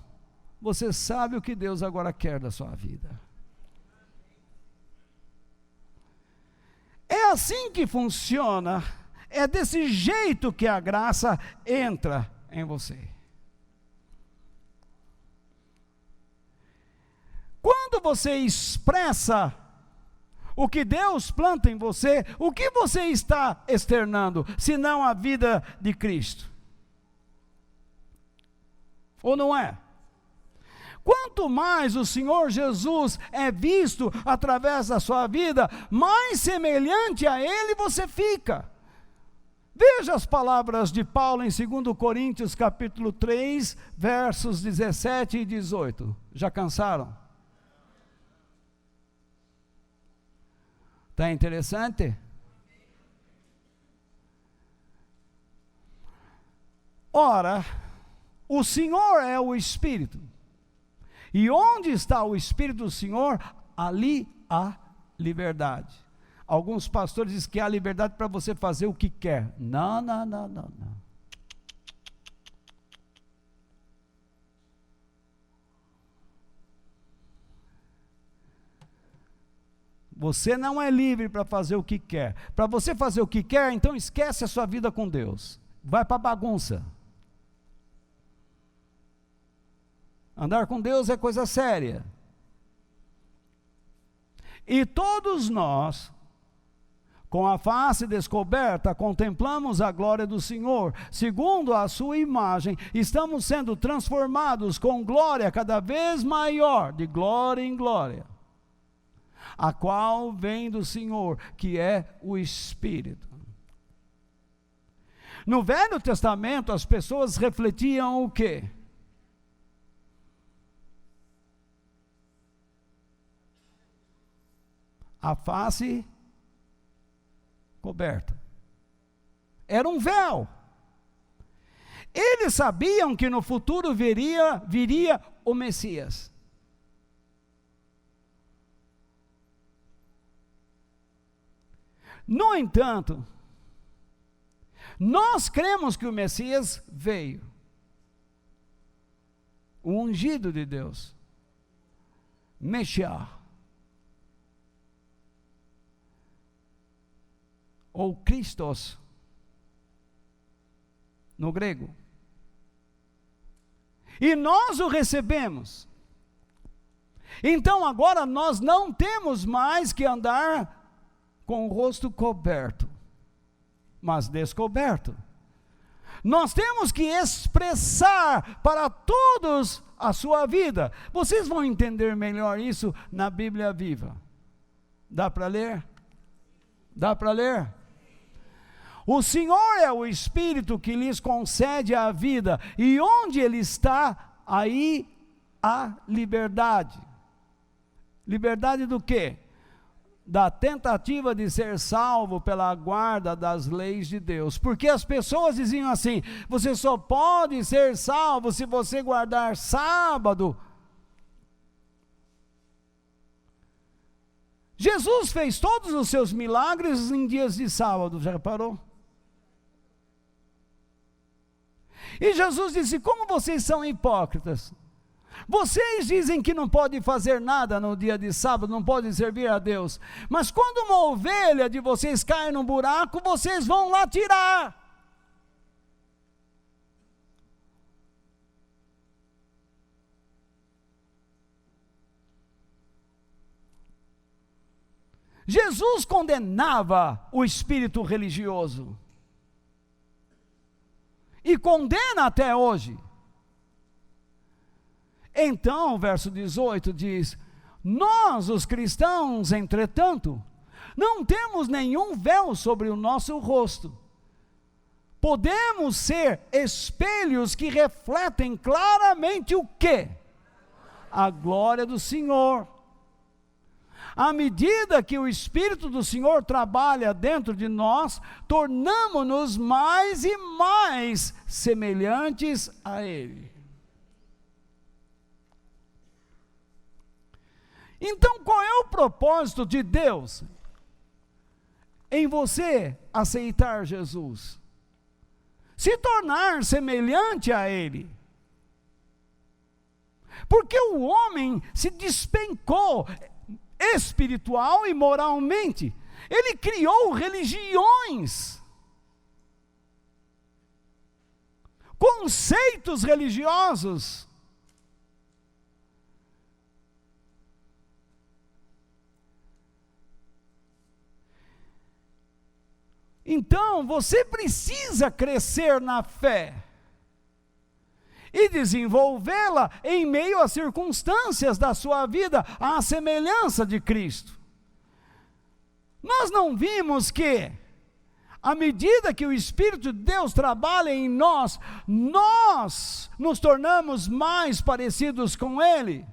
você sabe o que Deus agora quer da sua vida. É assim que funciona, é desse jeito que a graça entra em você. Quando você expressa o que Deus planta em você, o que você está externando, senão a vida de Cristo? Ou não é? Quanto mais o Senhor Jesus é visto através da sua vida, mais semelhante a Ele você fica. Veja as palavras de Paulo em 2 Coríntios capítulo 3, versos 17 e 18. Já cansaram? Está interessante? Ora, o Senhor é o Espírito. E onde está o Espírito do Senhor, ali há liberdade. Alguns pastores dizem que há liberdade para você fazer o que quer. Não. Você não é livre para fazer o que quer. Para você fazer o que quer, então esquece a sua vida com Deus. Vai para a bagunça. Andar com Deus é coisa séria. E todos nós, com a face descoberta, contemplamos a glória do Senhor, segundo a sua imagem, estamos sendo transformados com glória cada vez maior, de glória em glória, a qual vem do Senhor, que é o Espírito. No Velho Testamento, as pessoas refletiam o quê? A face coberta. Era um véu. Eles sabiam que no futuro viria o Messias. No entanto, nós cremos que o Messias veio. O ungido de Deus. Messias. Ou Christos, no grego. E nós o recebemos. Então agora nós não temos mais que andar com o rosto coberto, mas descoberto. Nós temos que expressar para todos a sua vida. Vocês vão entender melhor isso na Bíblia Viva. Dá para ler? Dá para ler? O Senhor é o Espírito que lhes concede a vida, e onde Ele está, aí há liberdade. Liberdade do quê? Da tentativa de ser salvo pela guarda das leis de Deus. Porque as pessoas diziam assim: você só pode ser salvo se você guardar sábado. Jesus fez todos os seus milagres em dias de sábado, já reparou? E Jesus disse: como vocês são hipócritas? Vocês dizem que não pode fazer nada no dia de sábado, não pode servir a Deus, mas quando uma ovelha de vocês cai num buraco, vocês vão lá tirar. Jesus condenava o espírito religioso. E condena até hoje. Então, o verso 18 diz: nós, os cristãos, entretanto, não temos nenhum véu sobre o nosso rosto. Podemos ser espelhos que refletem claramente o quê? A glória do Senhor. À medida que o Espírito do Senhor trabalha dentro de nós, tornamo-nos mais e mais semelhantes a Ele. Então, qual é o propósito de Deus em você aceitar Jesus? Se tornar semelhante a Ele. Porque o homem se despencou espiritual e moralmente. Ele criou religiões, conceitos religiosos. Então, você precisa crescer na fé. e desenvolvê-la em meio às circunstâncias da sua vida, à semelhança de Cristo. Nós não vimos que, à medida que o Espírito de Deus trabalha em nós, nós nos tornamos mais parecidos com Ele.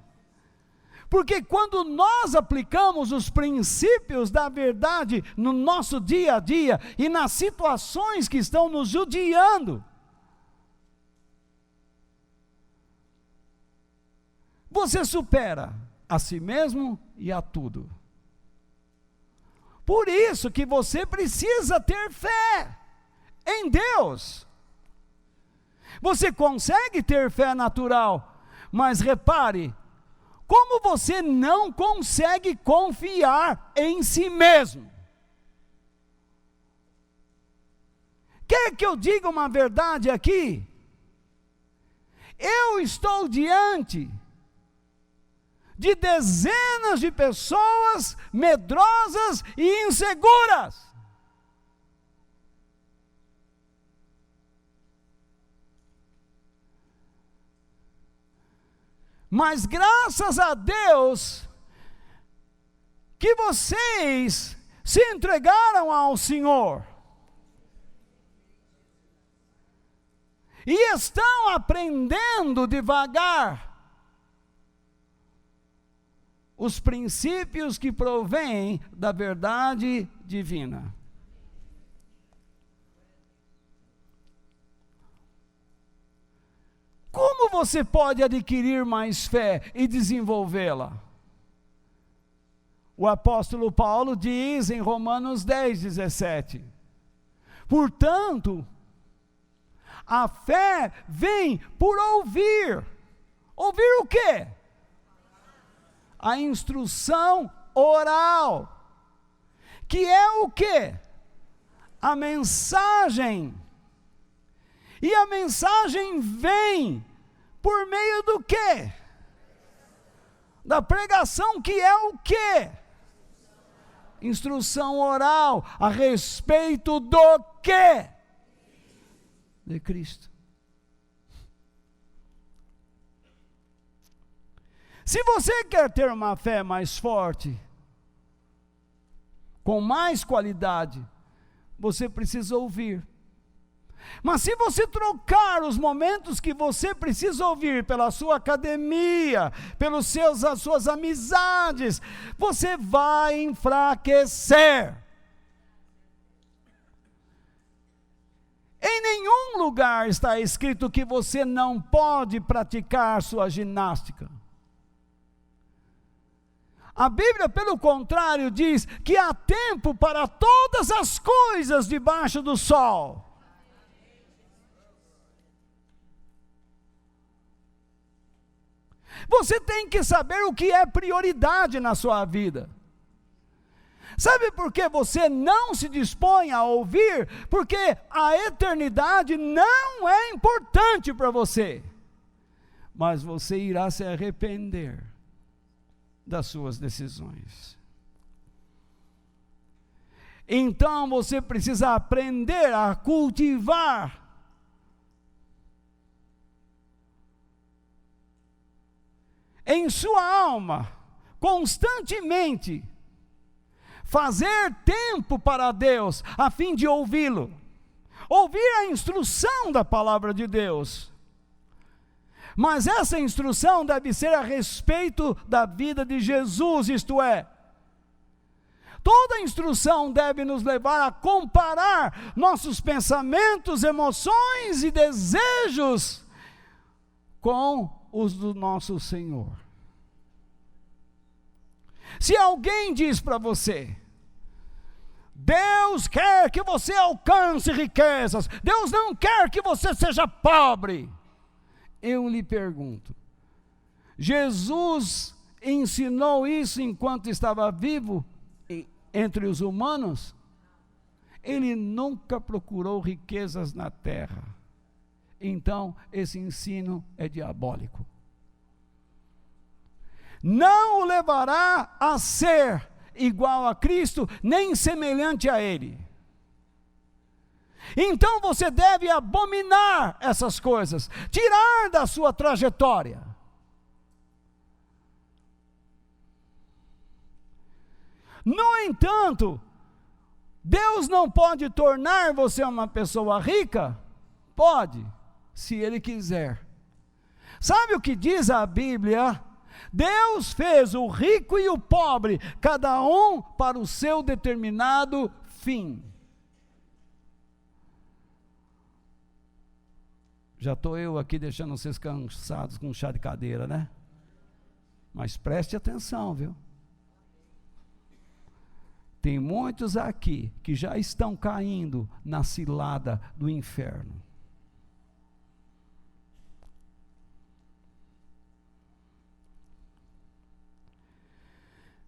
Porque quando nós aplicamos os princípios da verdade no nosso dia a dia e nas situações que estão nos judiando, você supera a si mesmo e a tudo. Por isso que você precisa ter fé em Deus. Você consegue ter fé natural, mas repare, como você não consegue confiar em si mesmo. Quer que eu diga uma verdade aqui? Eu estou diante de dezenas de pessoas medrosas e inseguras. Mas graças a Deus, que vocês se entregaram ao Senhor, e estão aprendendo devagar os princípios que provêm da verdade divina. Como você pode adquirir mais fé e desenvolvê-la? O apóstolo Paulo diz em Romanos 10:17: portanto, a fé vem por ouvir. Ouvir o quê? A instrução oral, que é o quê? A mensagem. E a mensagem vem por meio do quê? Da pregação, que é o quê? Instrução oral a respeito do quê? De Cristo. Se você quer ter uma fé mais forte, com mais qualidade, você precisa ouvir. Mas se você trocar os momentos que você precisa ouvir pela sua academia, as suas amizades, você vai enfraquecer. Em nenhum lugar está escrito que você não pode praticar sua ginástica. A Bíblia, pelo contrário, diz que há tempo para todas as coisas debaixo do sol. Você tem que saber o que é prioridade na sua vida. Sabe por que você não se dispõe a ouvir? Porque a eternidade não é importante para você. Mas você irá se arrepender das suas decisões. Então você precisa aprender a cultivar em sua alma, constantemente, fazer tempo para Deus, a fim de ouvi-lo, ouvir a instrução da palavra de Deus. Mas essa instrução deve ser a respeito da vida de Jesus, isto é, toda instrução deve nos levar a comparar nossos pensamentos, emoções e desejos com os do nosso Senhor. Se alguém diz para você: Deus quer que você alcance riquezas, Deus não quer que você seja pobre, eu lhe pergunto, Jesus ensinou isso enquanto estava vivo entre os humanos? Ele nunca procurou riquezas na terra. Então, esse ensino é diabólico. Não o levará a ser igual a Cristo, nem semelhante a Ele. Então você deve abominar essas coisas, tirar da sua trajetória. No entanto, Deus não pode tornar você uma pessoa rica? Pode, se Ele quiser. Sabe o que diz a Bíblia? Deus fez o rico e o pobre, cada um para o seu determinado fim. Já estou eu aqui deixando vocês cansados com chá de cadeira, né? Mas preste atenção, viu? Tem muitos aqui que já estão caindo na cilada do inferno.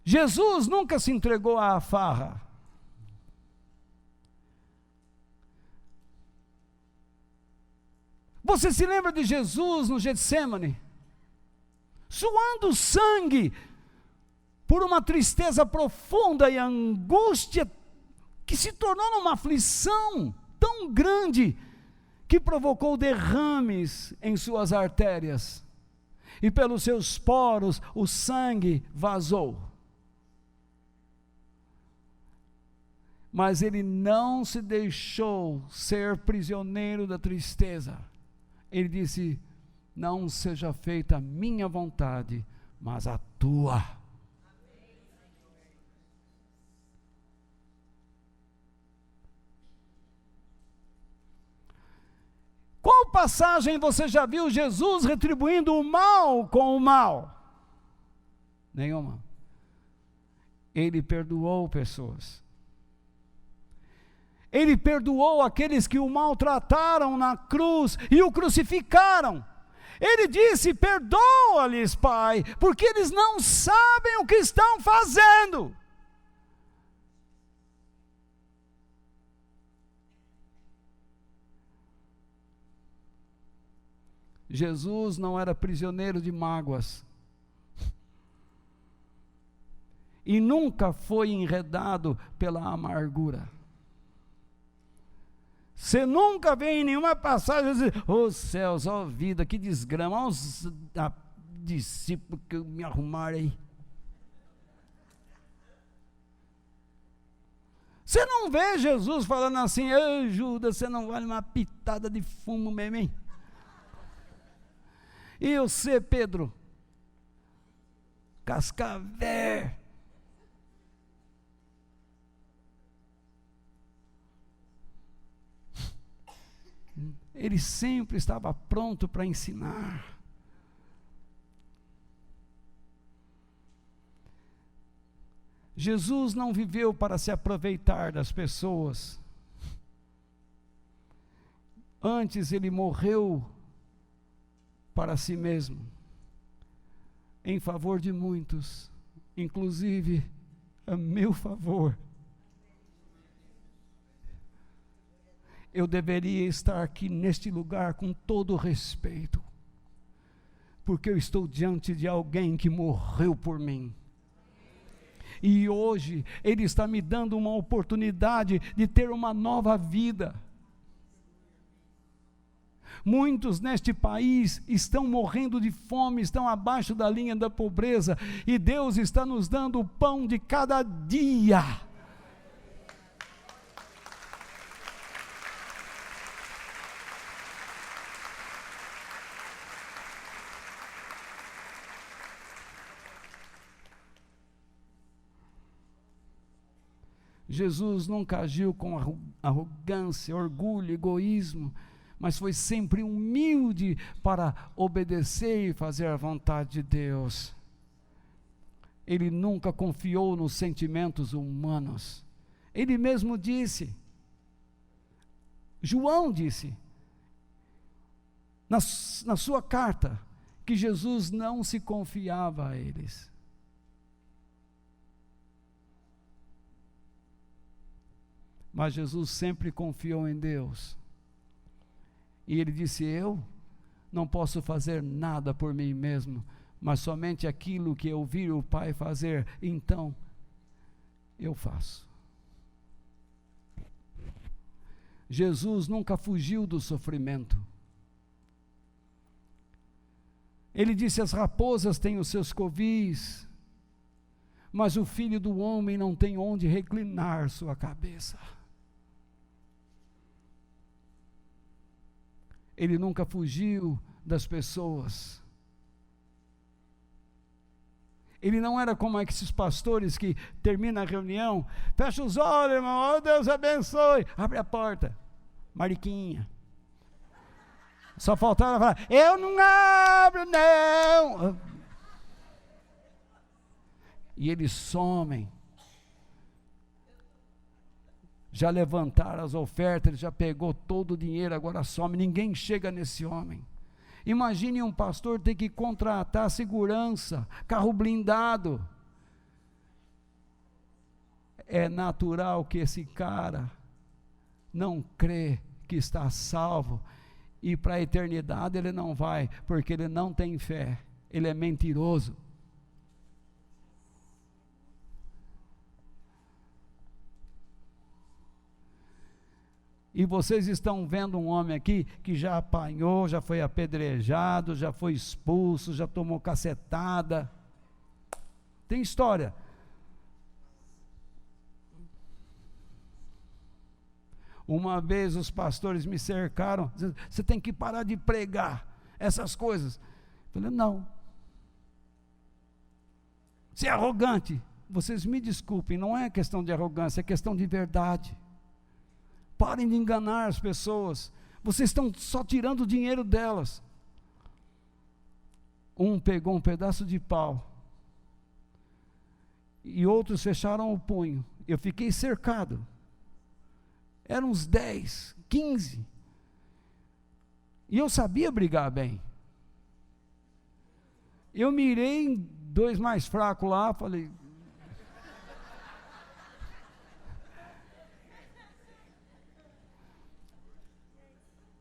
Jesus nunca se entregou à farra. Você se lembra de Jesus no Getsêmani? Suando sangue, por uma tristeza profunda e angústia, que se tornou numa aflição tão grande, que provocou derrames em suas artérias, e pelos seus poros o sangue vazou. Mas ele não se deixou ser prisioneiro da tristeza. Ele disse: não seja feita a minha vontade, mas a tua. Qual passagem você já viu Jesus retribuindo o mal com o mal? Nenhuma. Ele perdoou pessoas. Ele perdoou aqueles que o maltrataram na cruz e o crucificaram. Ele disse: perdoa-lhes, Pai, porque eles não sabem o que estão fazendo. Jesus não era prisioneiro de mágoas. E nunca foi enredado pela amargura. Você nunca vê em nenhuma passagem dizer: ô céus, ó vida, que desgrama, ó os discípulos que me arrumaram aí. Você não vê Jesus falando assim: ô Judas, você não vale uma pitada de fumo mesmo, hein? E você, Pedro? Cascavel. Ele sempre estava pronto para ensinar. Jesus não viveu para se aproveitar das pessoas. Antes ele morreu para si mesmo, em favor de muitos, inclusive a meu favor. Eu deveria estar aqui neste lugar com todo respeito, porque eu estou diante de alguém que morreu por mim. E hoje Ele está me dando uma oportunidade de ter uma nova vida. Muitos neste país estão morrendo de fome, estão abaixo da linha da pobreza, e Deus está nos dando o pão de cada dia. Jesus nunca agiu com arrogância, orgulho, egoísmo, mas foi sempre humilde para obedecer e fazer a vontade de Deus. Ele nunca confiou nos sentimentos humanos. Ele mesmo disse, João disse, na sua carta, que Jesus não se confiava a eles. Mas Jesus sempre confiou em Deus. E ele disse: eu não posso fazer nada por mim mesmo, mas somente aquilo que eu vi o Pai fazer, então eu faço. Jesus nunca fugiu do sofrimento. Ele disse: as raposas têm os seus covis, mas o Filho do Homem não tem onde reclinar sua cabeça. Ele nunca fugiu das pessoas. Ele não era como esses pastores que termina a reunião, fecha os olhos, irmão, oh, Deus abençoe, abre a porta, Mariquinha. Só faltava falar: eu não abro, não. E eles somem. Já levantaram as ofertas, ele já pegou todo o dinheiro, agora some. Ninguém chega nesse homem. Imagine um pastor ter que contratar segurança, carro blindado. É natural que esse cara não crê que está salvo, e para a eternidade ele não vai, porque ele não tem fé, ele é mentiroso. E vocês estão vendo um homem aqui que já apanhou, já foi apedrejado, já foi expulso, já tomou cacetada. Tem história. Uma vez os pastores me cercaram, dizendo: você tem que parar de pregar essas coisas. Eu falei: não. Você é arrogante. Vocês me desculpem, não é questão de arrogância, é questão de verdade. Parem de enganar as pessoas. Vocês estão só tirando o dinheiro delas. Um pegou um pedaço de pau e outros fecharam o punho. Eu fiquei cercado. Eram uns 10, 15. E eu sabia brigar bem. Eu mirei em 2 mais fracos lá, falei: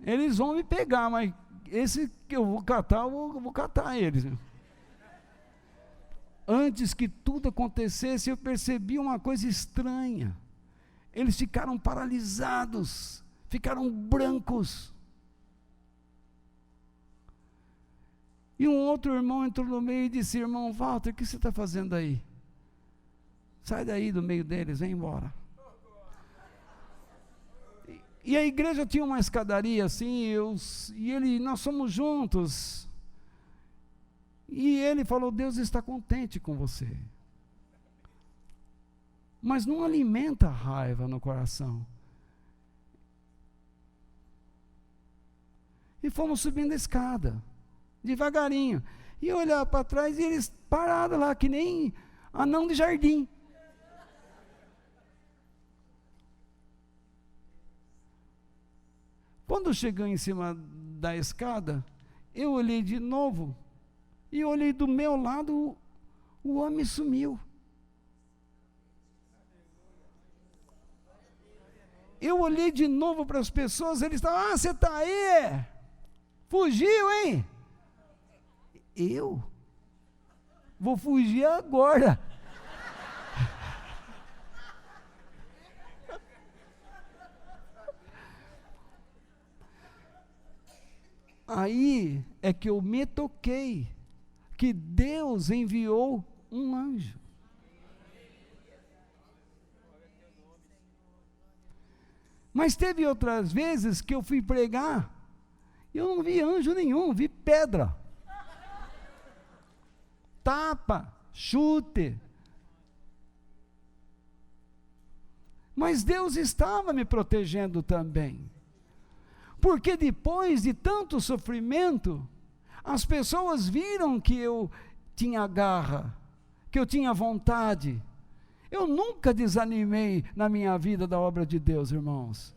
eles vão me pegar, mas esse que eu vou catar, eu vou catar eles. Antes que tudo acontecesse, eu percebi uma coisa estranha. Eles ficaram paralisados, ficaram brancos. E um outro irmão entrou no meio e disse: irmão Walter, o que você está fazendo aí? Sai daí do meio deles, vem embora. E a igreja tinha uma escadaria assim, nós somos juntos. E ele falou: Deus está contente com você. Mas não alimenta a raiva no coração. E fomos subindo a escada, devagarinho. E eu olhava para trás e eles parados lá, que nem anão de jardim. Quando chegou em cima da escada, eu olhei de novo, e olhei do meu lado, o homem sumiu. Eu olhei de novo para as pessoas, eles estavam: você está aí? Fugiu, hein? Eu? Vou fugir agora. Aí é que eu me toquei que Deus enviou um anjo. Mas teve outras vezes que eu fui pregar, e eu não vi anjo nenhum, vi pedra, tapa, chute. Mas Deus estava me protegendo também. Porque depois de tanto sofrimento, as pessoas viram que eu tinha garra, que eu tinha vontade. Eu nunca desanimei na minha vida da obra de Deus, irmãos.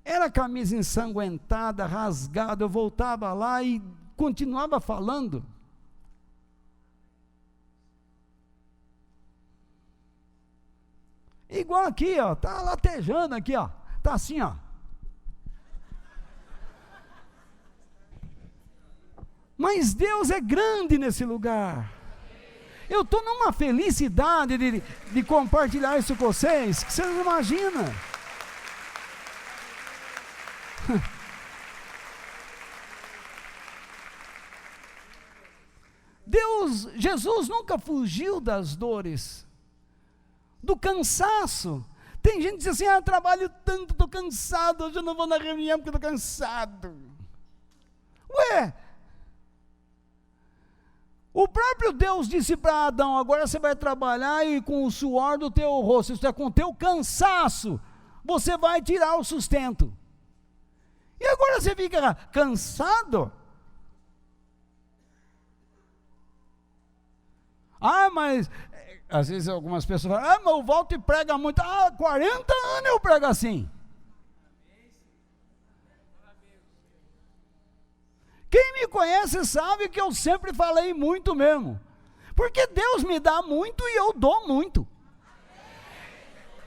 Era camisa ensanguentada, rasgada, eu voltava lá e continuava falando. Igual aqui, ó, tá latejando aqui, ó, tá assim, ó. Mas Deus é grande nesse lugar. Eu estou numa felicidade de compartilhar isso com vocês, que vocês não imaginam. Jesus nunca fugiu das dores, do cansaço. Tem gente que diz assim, trabalho tanto, estou cansado, hoje eu não vou na reunião porque estou cansado. Ué, o próprio Deus disse para Adão, agora você vai trabalhar e com o suor do teu rosto, isto é, com o teu cansaço, você vai tirar o sustento. E agora você fica cansado? Mas às vezes algumas pessoas falam, mas eu volto e prega muito. 40 anos eu prego assim. Quem me conhece sabe que eu sempre falei muito mesmo. Porque Deus me dá muito e eu dou muito.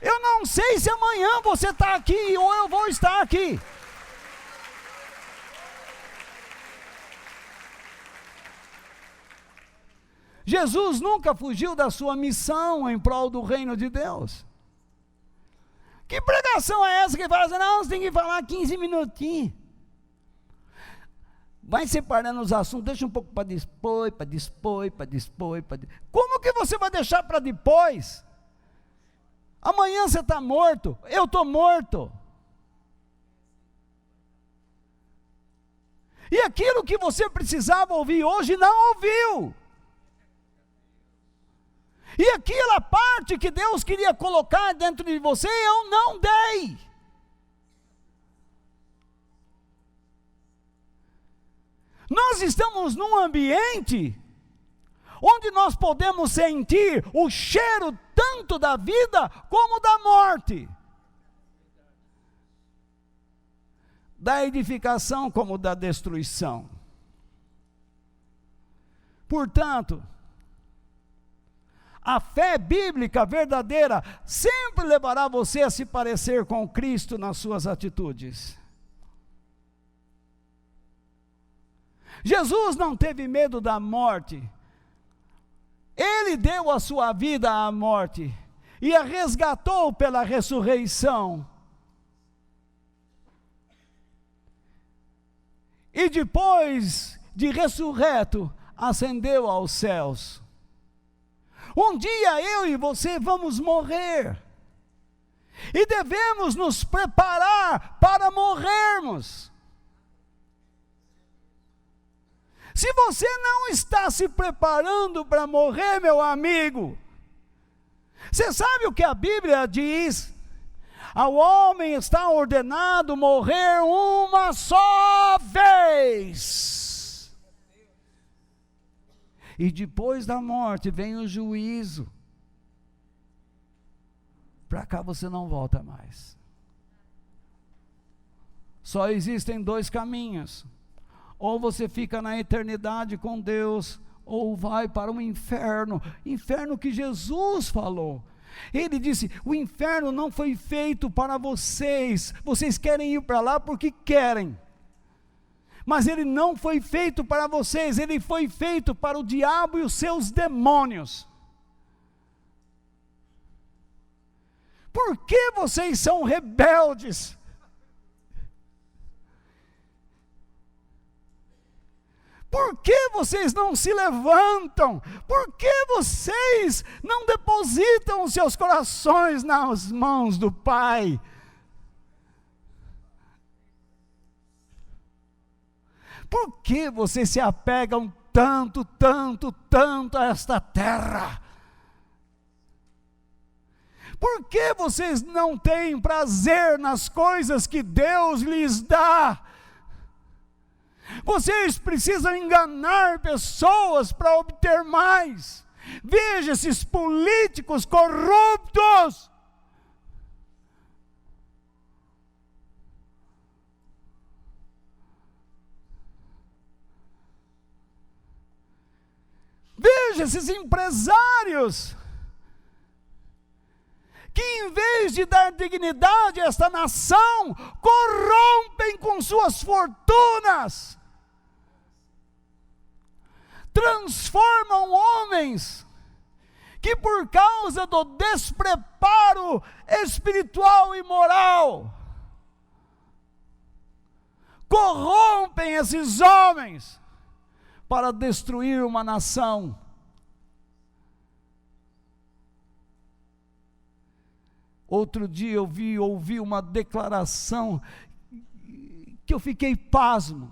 Eu não sei se amanhã você está aqui ou eu vou estar aqui. Jesus nunca fugiu da sua missão em prol do reino de Deus. Que pregação é essa que fala assim, não, você tem que falar 15 minutinhos. Vai separando os assuntos, deixa um pouco para depois. Como que você vai deixar para depois? Amanhã você está morto, eu estou morto. E aquilo que você precisava ouvir hoje, não ouviu. E aquela parte que Deus queria colocar dentro de você, eu não dei. Nós estamos num ambiente onde nós podemos sentir o cheiro tanto da vida como da morte, da edificação como da destruição. Portanto, a fé bíblica verdadeira sempre levará você a se parecer com Cristo nas suas atitudes. Jesus não teve medo da morte. Ele deu a sua vida à morte e a resgatou pela ressurreição. E depois de ressurreto, ascendeu aos céus. Um dia eu e você vamos morrer. E devemos nos preparar para morrermos. Se você não está se preparando para morrer, meu amigo, você sabe o que a Bíblia diz? Ao homem está ordenado morrer uma só vez. E depois da morte vem o juízo. Para cá você não volta mais. Só existem dois caminhos. Ou você fica na eternidade com Deus, ou vai para o inferno. Inferno que Jesus falou. Ele disse, o inferno não foi feito para vocês. Vocês querem ir para lá porque querem. Mas ele não foi feito para vocês. Ele foi feito para o diabo e os seus demônios. Por que vocês são rebeldes? Por que vocês não se levantam? Por que vocês não depositam os seus corações nas mãos do Pai? Por que vocês se apegam tanto a esta terra? Por que vocês não têm prazer nas coisas que Deus lhes dá? Vocês precisam enganar pessoas para obter mais. Veja esses políticos corruptos. Veja esses empresários que em vez de dar dignidade a esta nação, corrompem com suas fortunas. Transformam homens que por causa do despreparo espiritual e moral corrompem esses homens para destruir uma nação. Outro dia eu ouvi uma declaração que eu fiquei pasmo,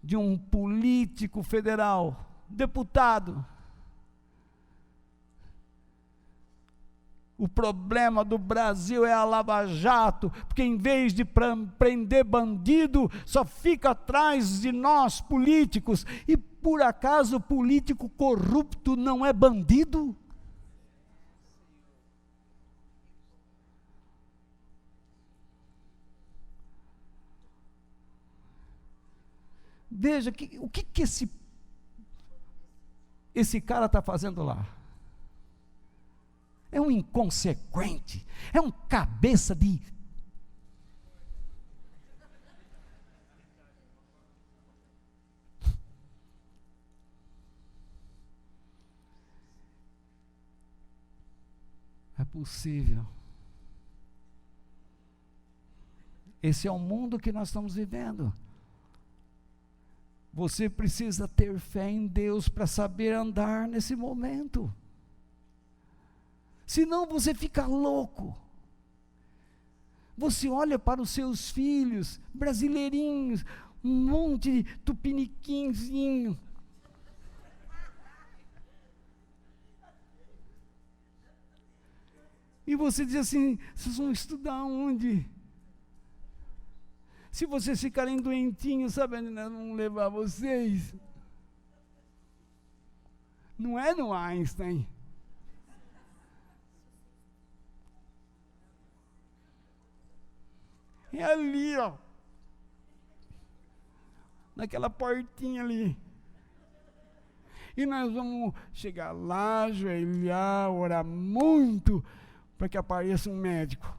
de um político federal, deputado. O problema do Brasil é a Lava Jato, porque em vez de prender bandido, só fica atrás de nós políticos. E por acaso o político corrupto não é bandido? Veja, o que esse cara está fazendo lá? É um inconsequente, é um cabeça de... É possível. Esse é o mundo que nós estamos vivendo. Você precisa ter fé em Deus para saber andar nesse momento. Senão você fica louco. Você olha para os seus filhos, brasileirinhos, um monte de tupiniquinzinho. E você diz assim, vocês vão estudar onde? Se vocês ficarem doentinhos, sabe onde nós vamos levar vocês? Não é no Einstein. É ali, ó. Naquela portinha ali. E nós vamos chegar lá, ajoelhar, orar muito, para que apareça um médico.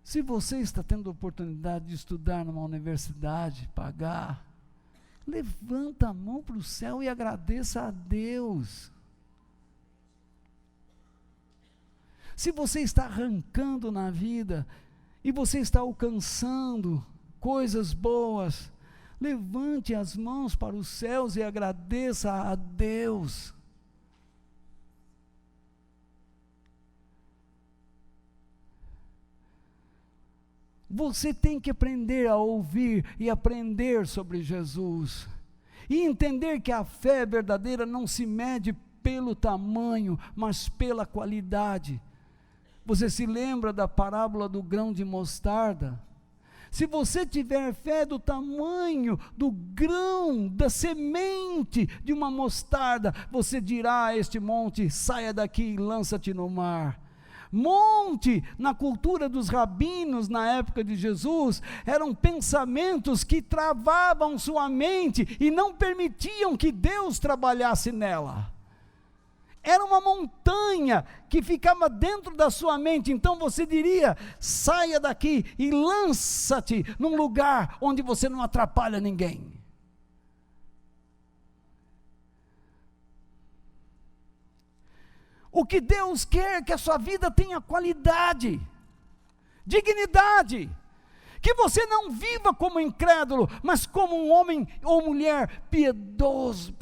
Se você está tendo a oportunidade de estudar numa universidade, pagar, levanta a mão para o céu e agradeça a Deus. Se você está arrancando na vida e você está alcançando coisas boas, levante as mãos para os céus e agradeça a Deus. Você tem que aprender a ouvir e aprender sobre Jesus. E entender que a fé verdadeira não se mede pelo tamanho, mas pela qualidade. Você se lembra da parábola do grão de mostarda? Se você tiver fé do tamanho do grão, da semente de uma mostarda, você dirá a este monte, saia daqui e lança-te no mar. Monte, na cultura dos rabinos, na época de Jesus, eram pensamentos que travavam sua mente e não permitiam que Deus trabalhasse nela. Era uma montanha que ficava dentro da sua mente, então você diria, saia daqui e lança-te num lugar onde você não atrapalha ninguém. O que Deus quer é que a sua vida tenha qualidade, dignidade, que você não viva como incrédulo, mas como um homem ou mulher piedosos.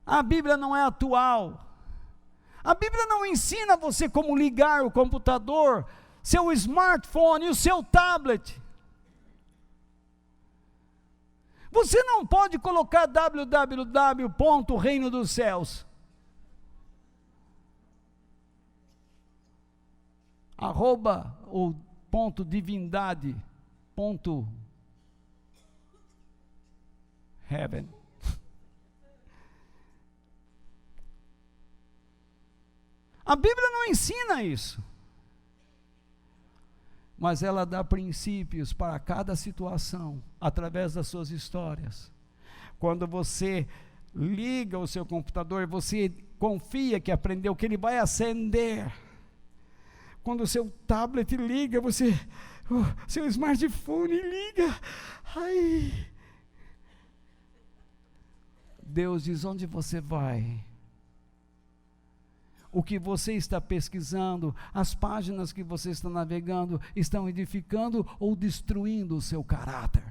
A Bíblia não é atual. A Bíblia não ensina você como ligar o computador, seu smartphone e o seu tablet. Você não pode colocar www.reino dos céus ou ponto divindade ponto heaven. A Bíblia não ensina isso. Mas ela dá princípios para cada situação, através das suas histórias. Quando você liga o seu computador, você confia que aprendeu, que ele vai acender. Quando o seu tablet liga, seu smartphone liga. Ai. Deus diz: onde você vai? O que você está pesquisando, as páginas que você está navegando, estão edificando ou destruindo o seu caráter?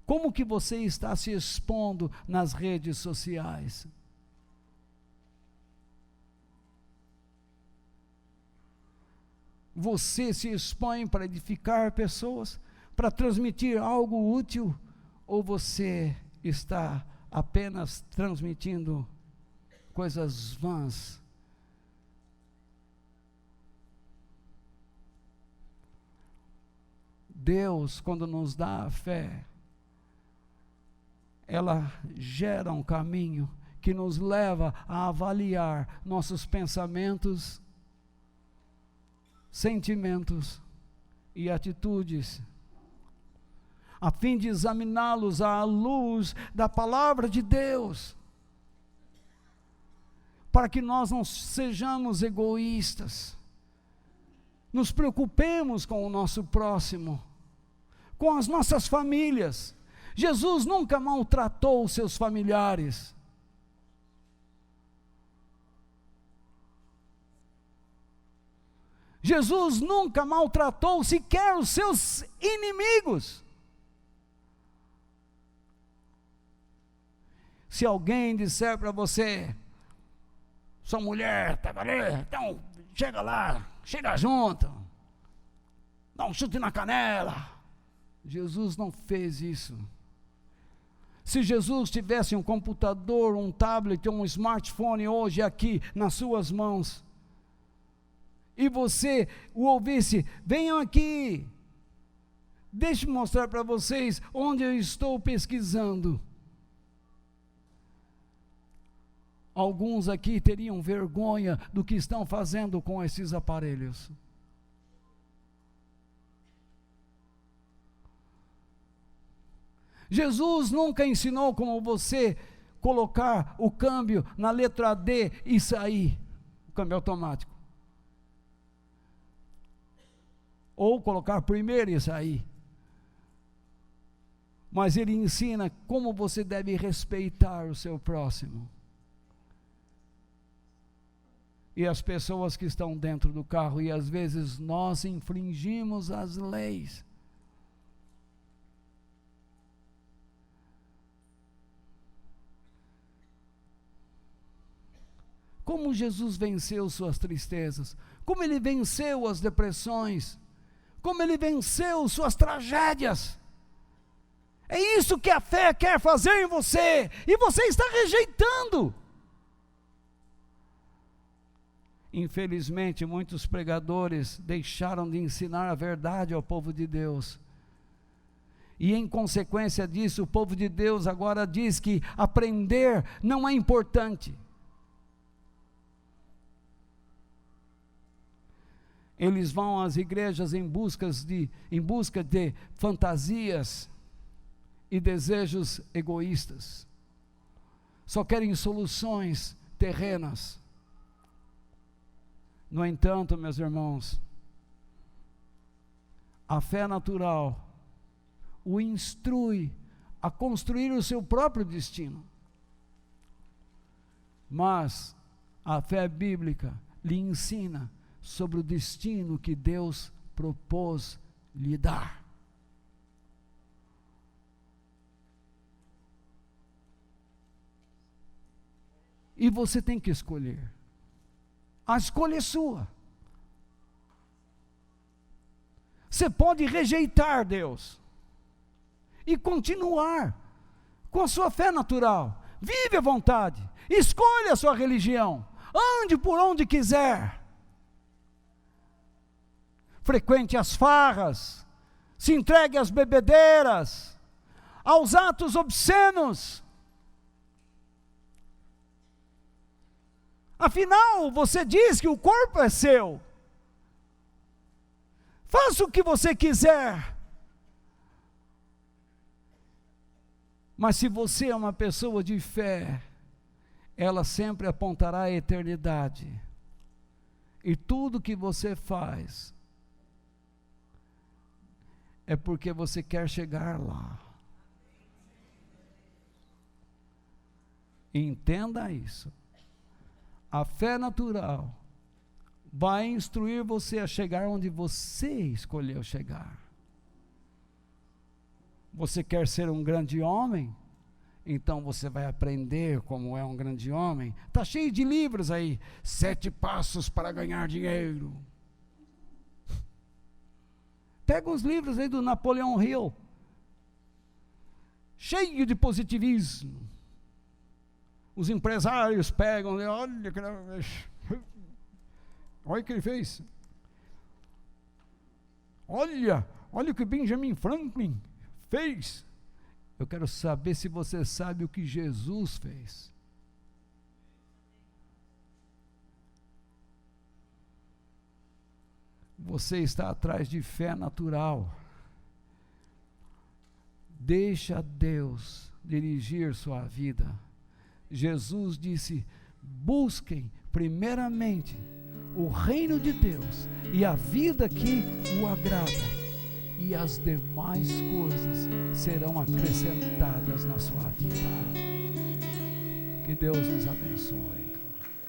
Como que você está se expondo nas redes sociais? Você se expõe para edificar pessoas, para transmitir algo útil, ou você está apenas transmitindo coisas vãs? Deus, quando nos dá a fé, ela gera um caminho que nos leva a avaliar nossos pensamentos, sentimentos e atitudes, a fim de examiná-los à luz da palavra de Deus, para que nós não sejamos egoístas, nos preocupemos com o nosso próximo, com as nossas famílias. Jesus nunca maltratou os seus familiares. Jesus nunca maltratou sequer os seus inimigos. Se alguém disser para você: sua mulher está valendo, então chega lá, chega junto, dá um chute na canela. Jesus não fez isso. Se Jesus tivesse um computador, um tablet, um smartphone hoje aqui nas suas mãos, e você o ouvisse: venham aqui, deixe-me mostrar para vocês onde eu estou pesquisando. Alguns aqui teriam vergonha do que estão fazendo com esses aparelhos. Jesus nunca ensinou como você colocar o câmbio na letra D e sair, o câmbio automático. Ou colocar primeiro e sair. Mas ele ensina como você deve respeitar o seu próximo. E as pessoas que estão dentro do carro, e às vezes nós infringimos as leis. Como Jesus venceu suas tristezas, como ele venceu as depressões, como ele venceu suas tragédias. É isso que a fé quer fazer em você, e você está rejeitando. Infelizmente, muitos pregadores deixaram de ensinar a verdade ao povo de Deus. E em consequência disso, o povo de Deus agora diz que aprender não é importante. Eles vão às igrejas em busca de fantasias e desejos egoístas. Só querem soluções terrenas. No entanto, meus irmãos, a fé natural o instrui a construir o seu próprio destino. Mas a fé bíblica lhe ensina sobre o destino que Deus propôs lhe dar. E você tem que escolher. A escolha é sua. Você pode rejeitar Deus e continuar com a sua fé natural. Vive à vontade. Escolha a sua religião. Ande por onde quiser. Frequente as farras, se entregue às bebedeiras, aos atos obscenos. Afinal, você diz que o corpo é seu. Faça o que você quiser. Mas se você é uma pessoa de fé, ela sempre apontará a eternidade. E tudo que você faz é porque você quer chegar lá. Entenda isso. A fé natural vai instruir você a chegar onde você escolheu chegar. Você quer ser um grande homem? Então você vai aprender como é um grande homem. Está cheio de livros aí. 7 passos para ganhar dinheiro. Pega os livros aí do Napoleão Hill. Cheio de positivismo. Os empresários pegam, olha o que ele fez. Olha o que Benjamin Franklin fez. Eu quero saber se você sabe o que Jesus fez. Você está atrás de fé natural. Deixa Deus dirigir sua vida. Jesus disse: busquem primeiramente o reino de Deus e a vida que o agrada, e as demais coisas serão acrescentadas na sua vida. Que Deus nos abençoe.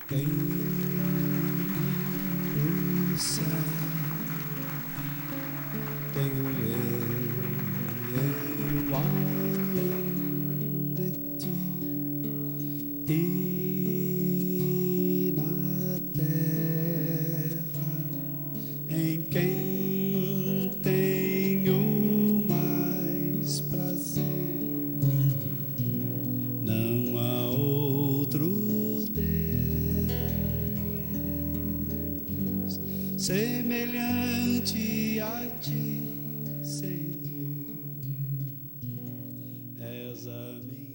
Quem tenho eu além de ti, e na terra em quem tenho mais prazer, não há outro Deus semelhante a ti, Senhor, és a minha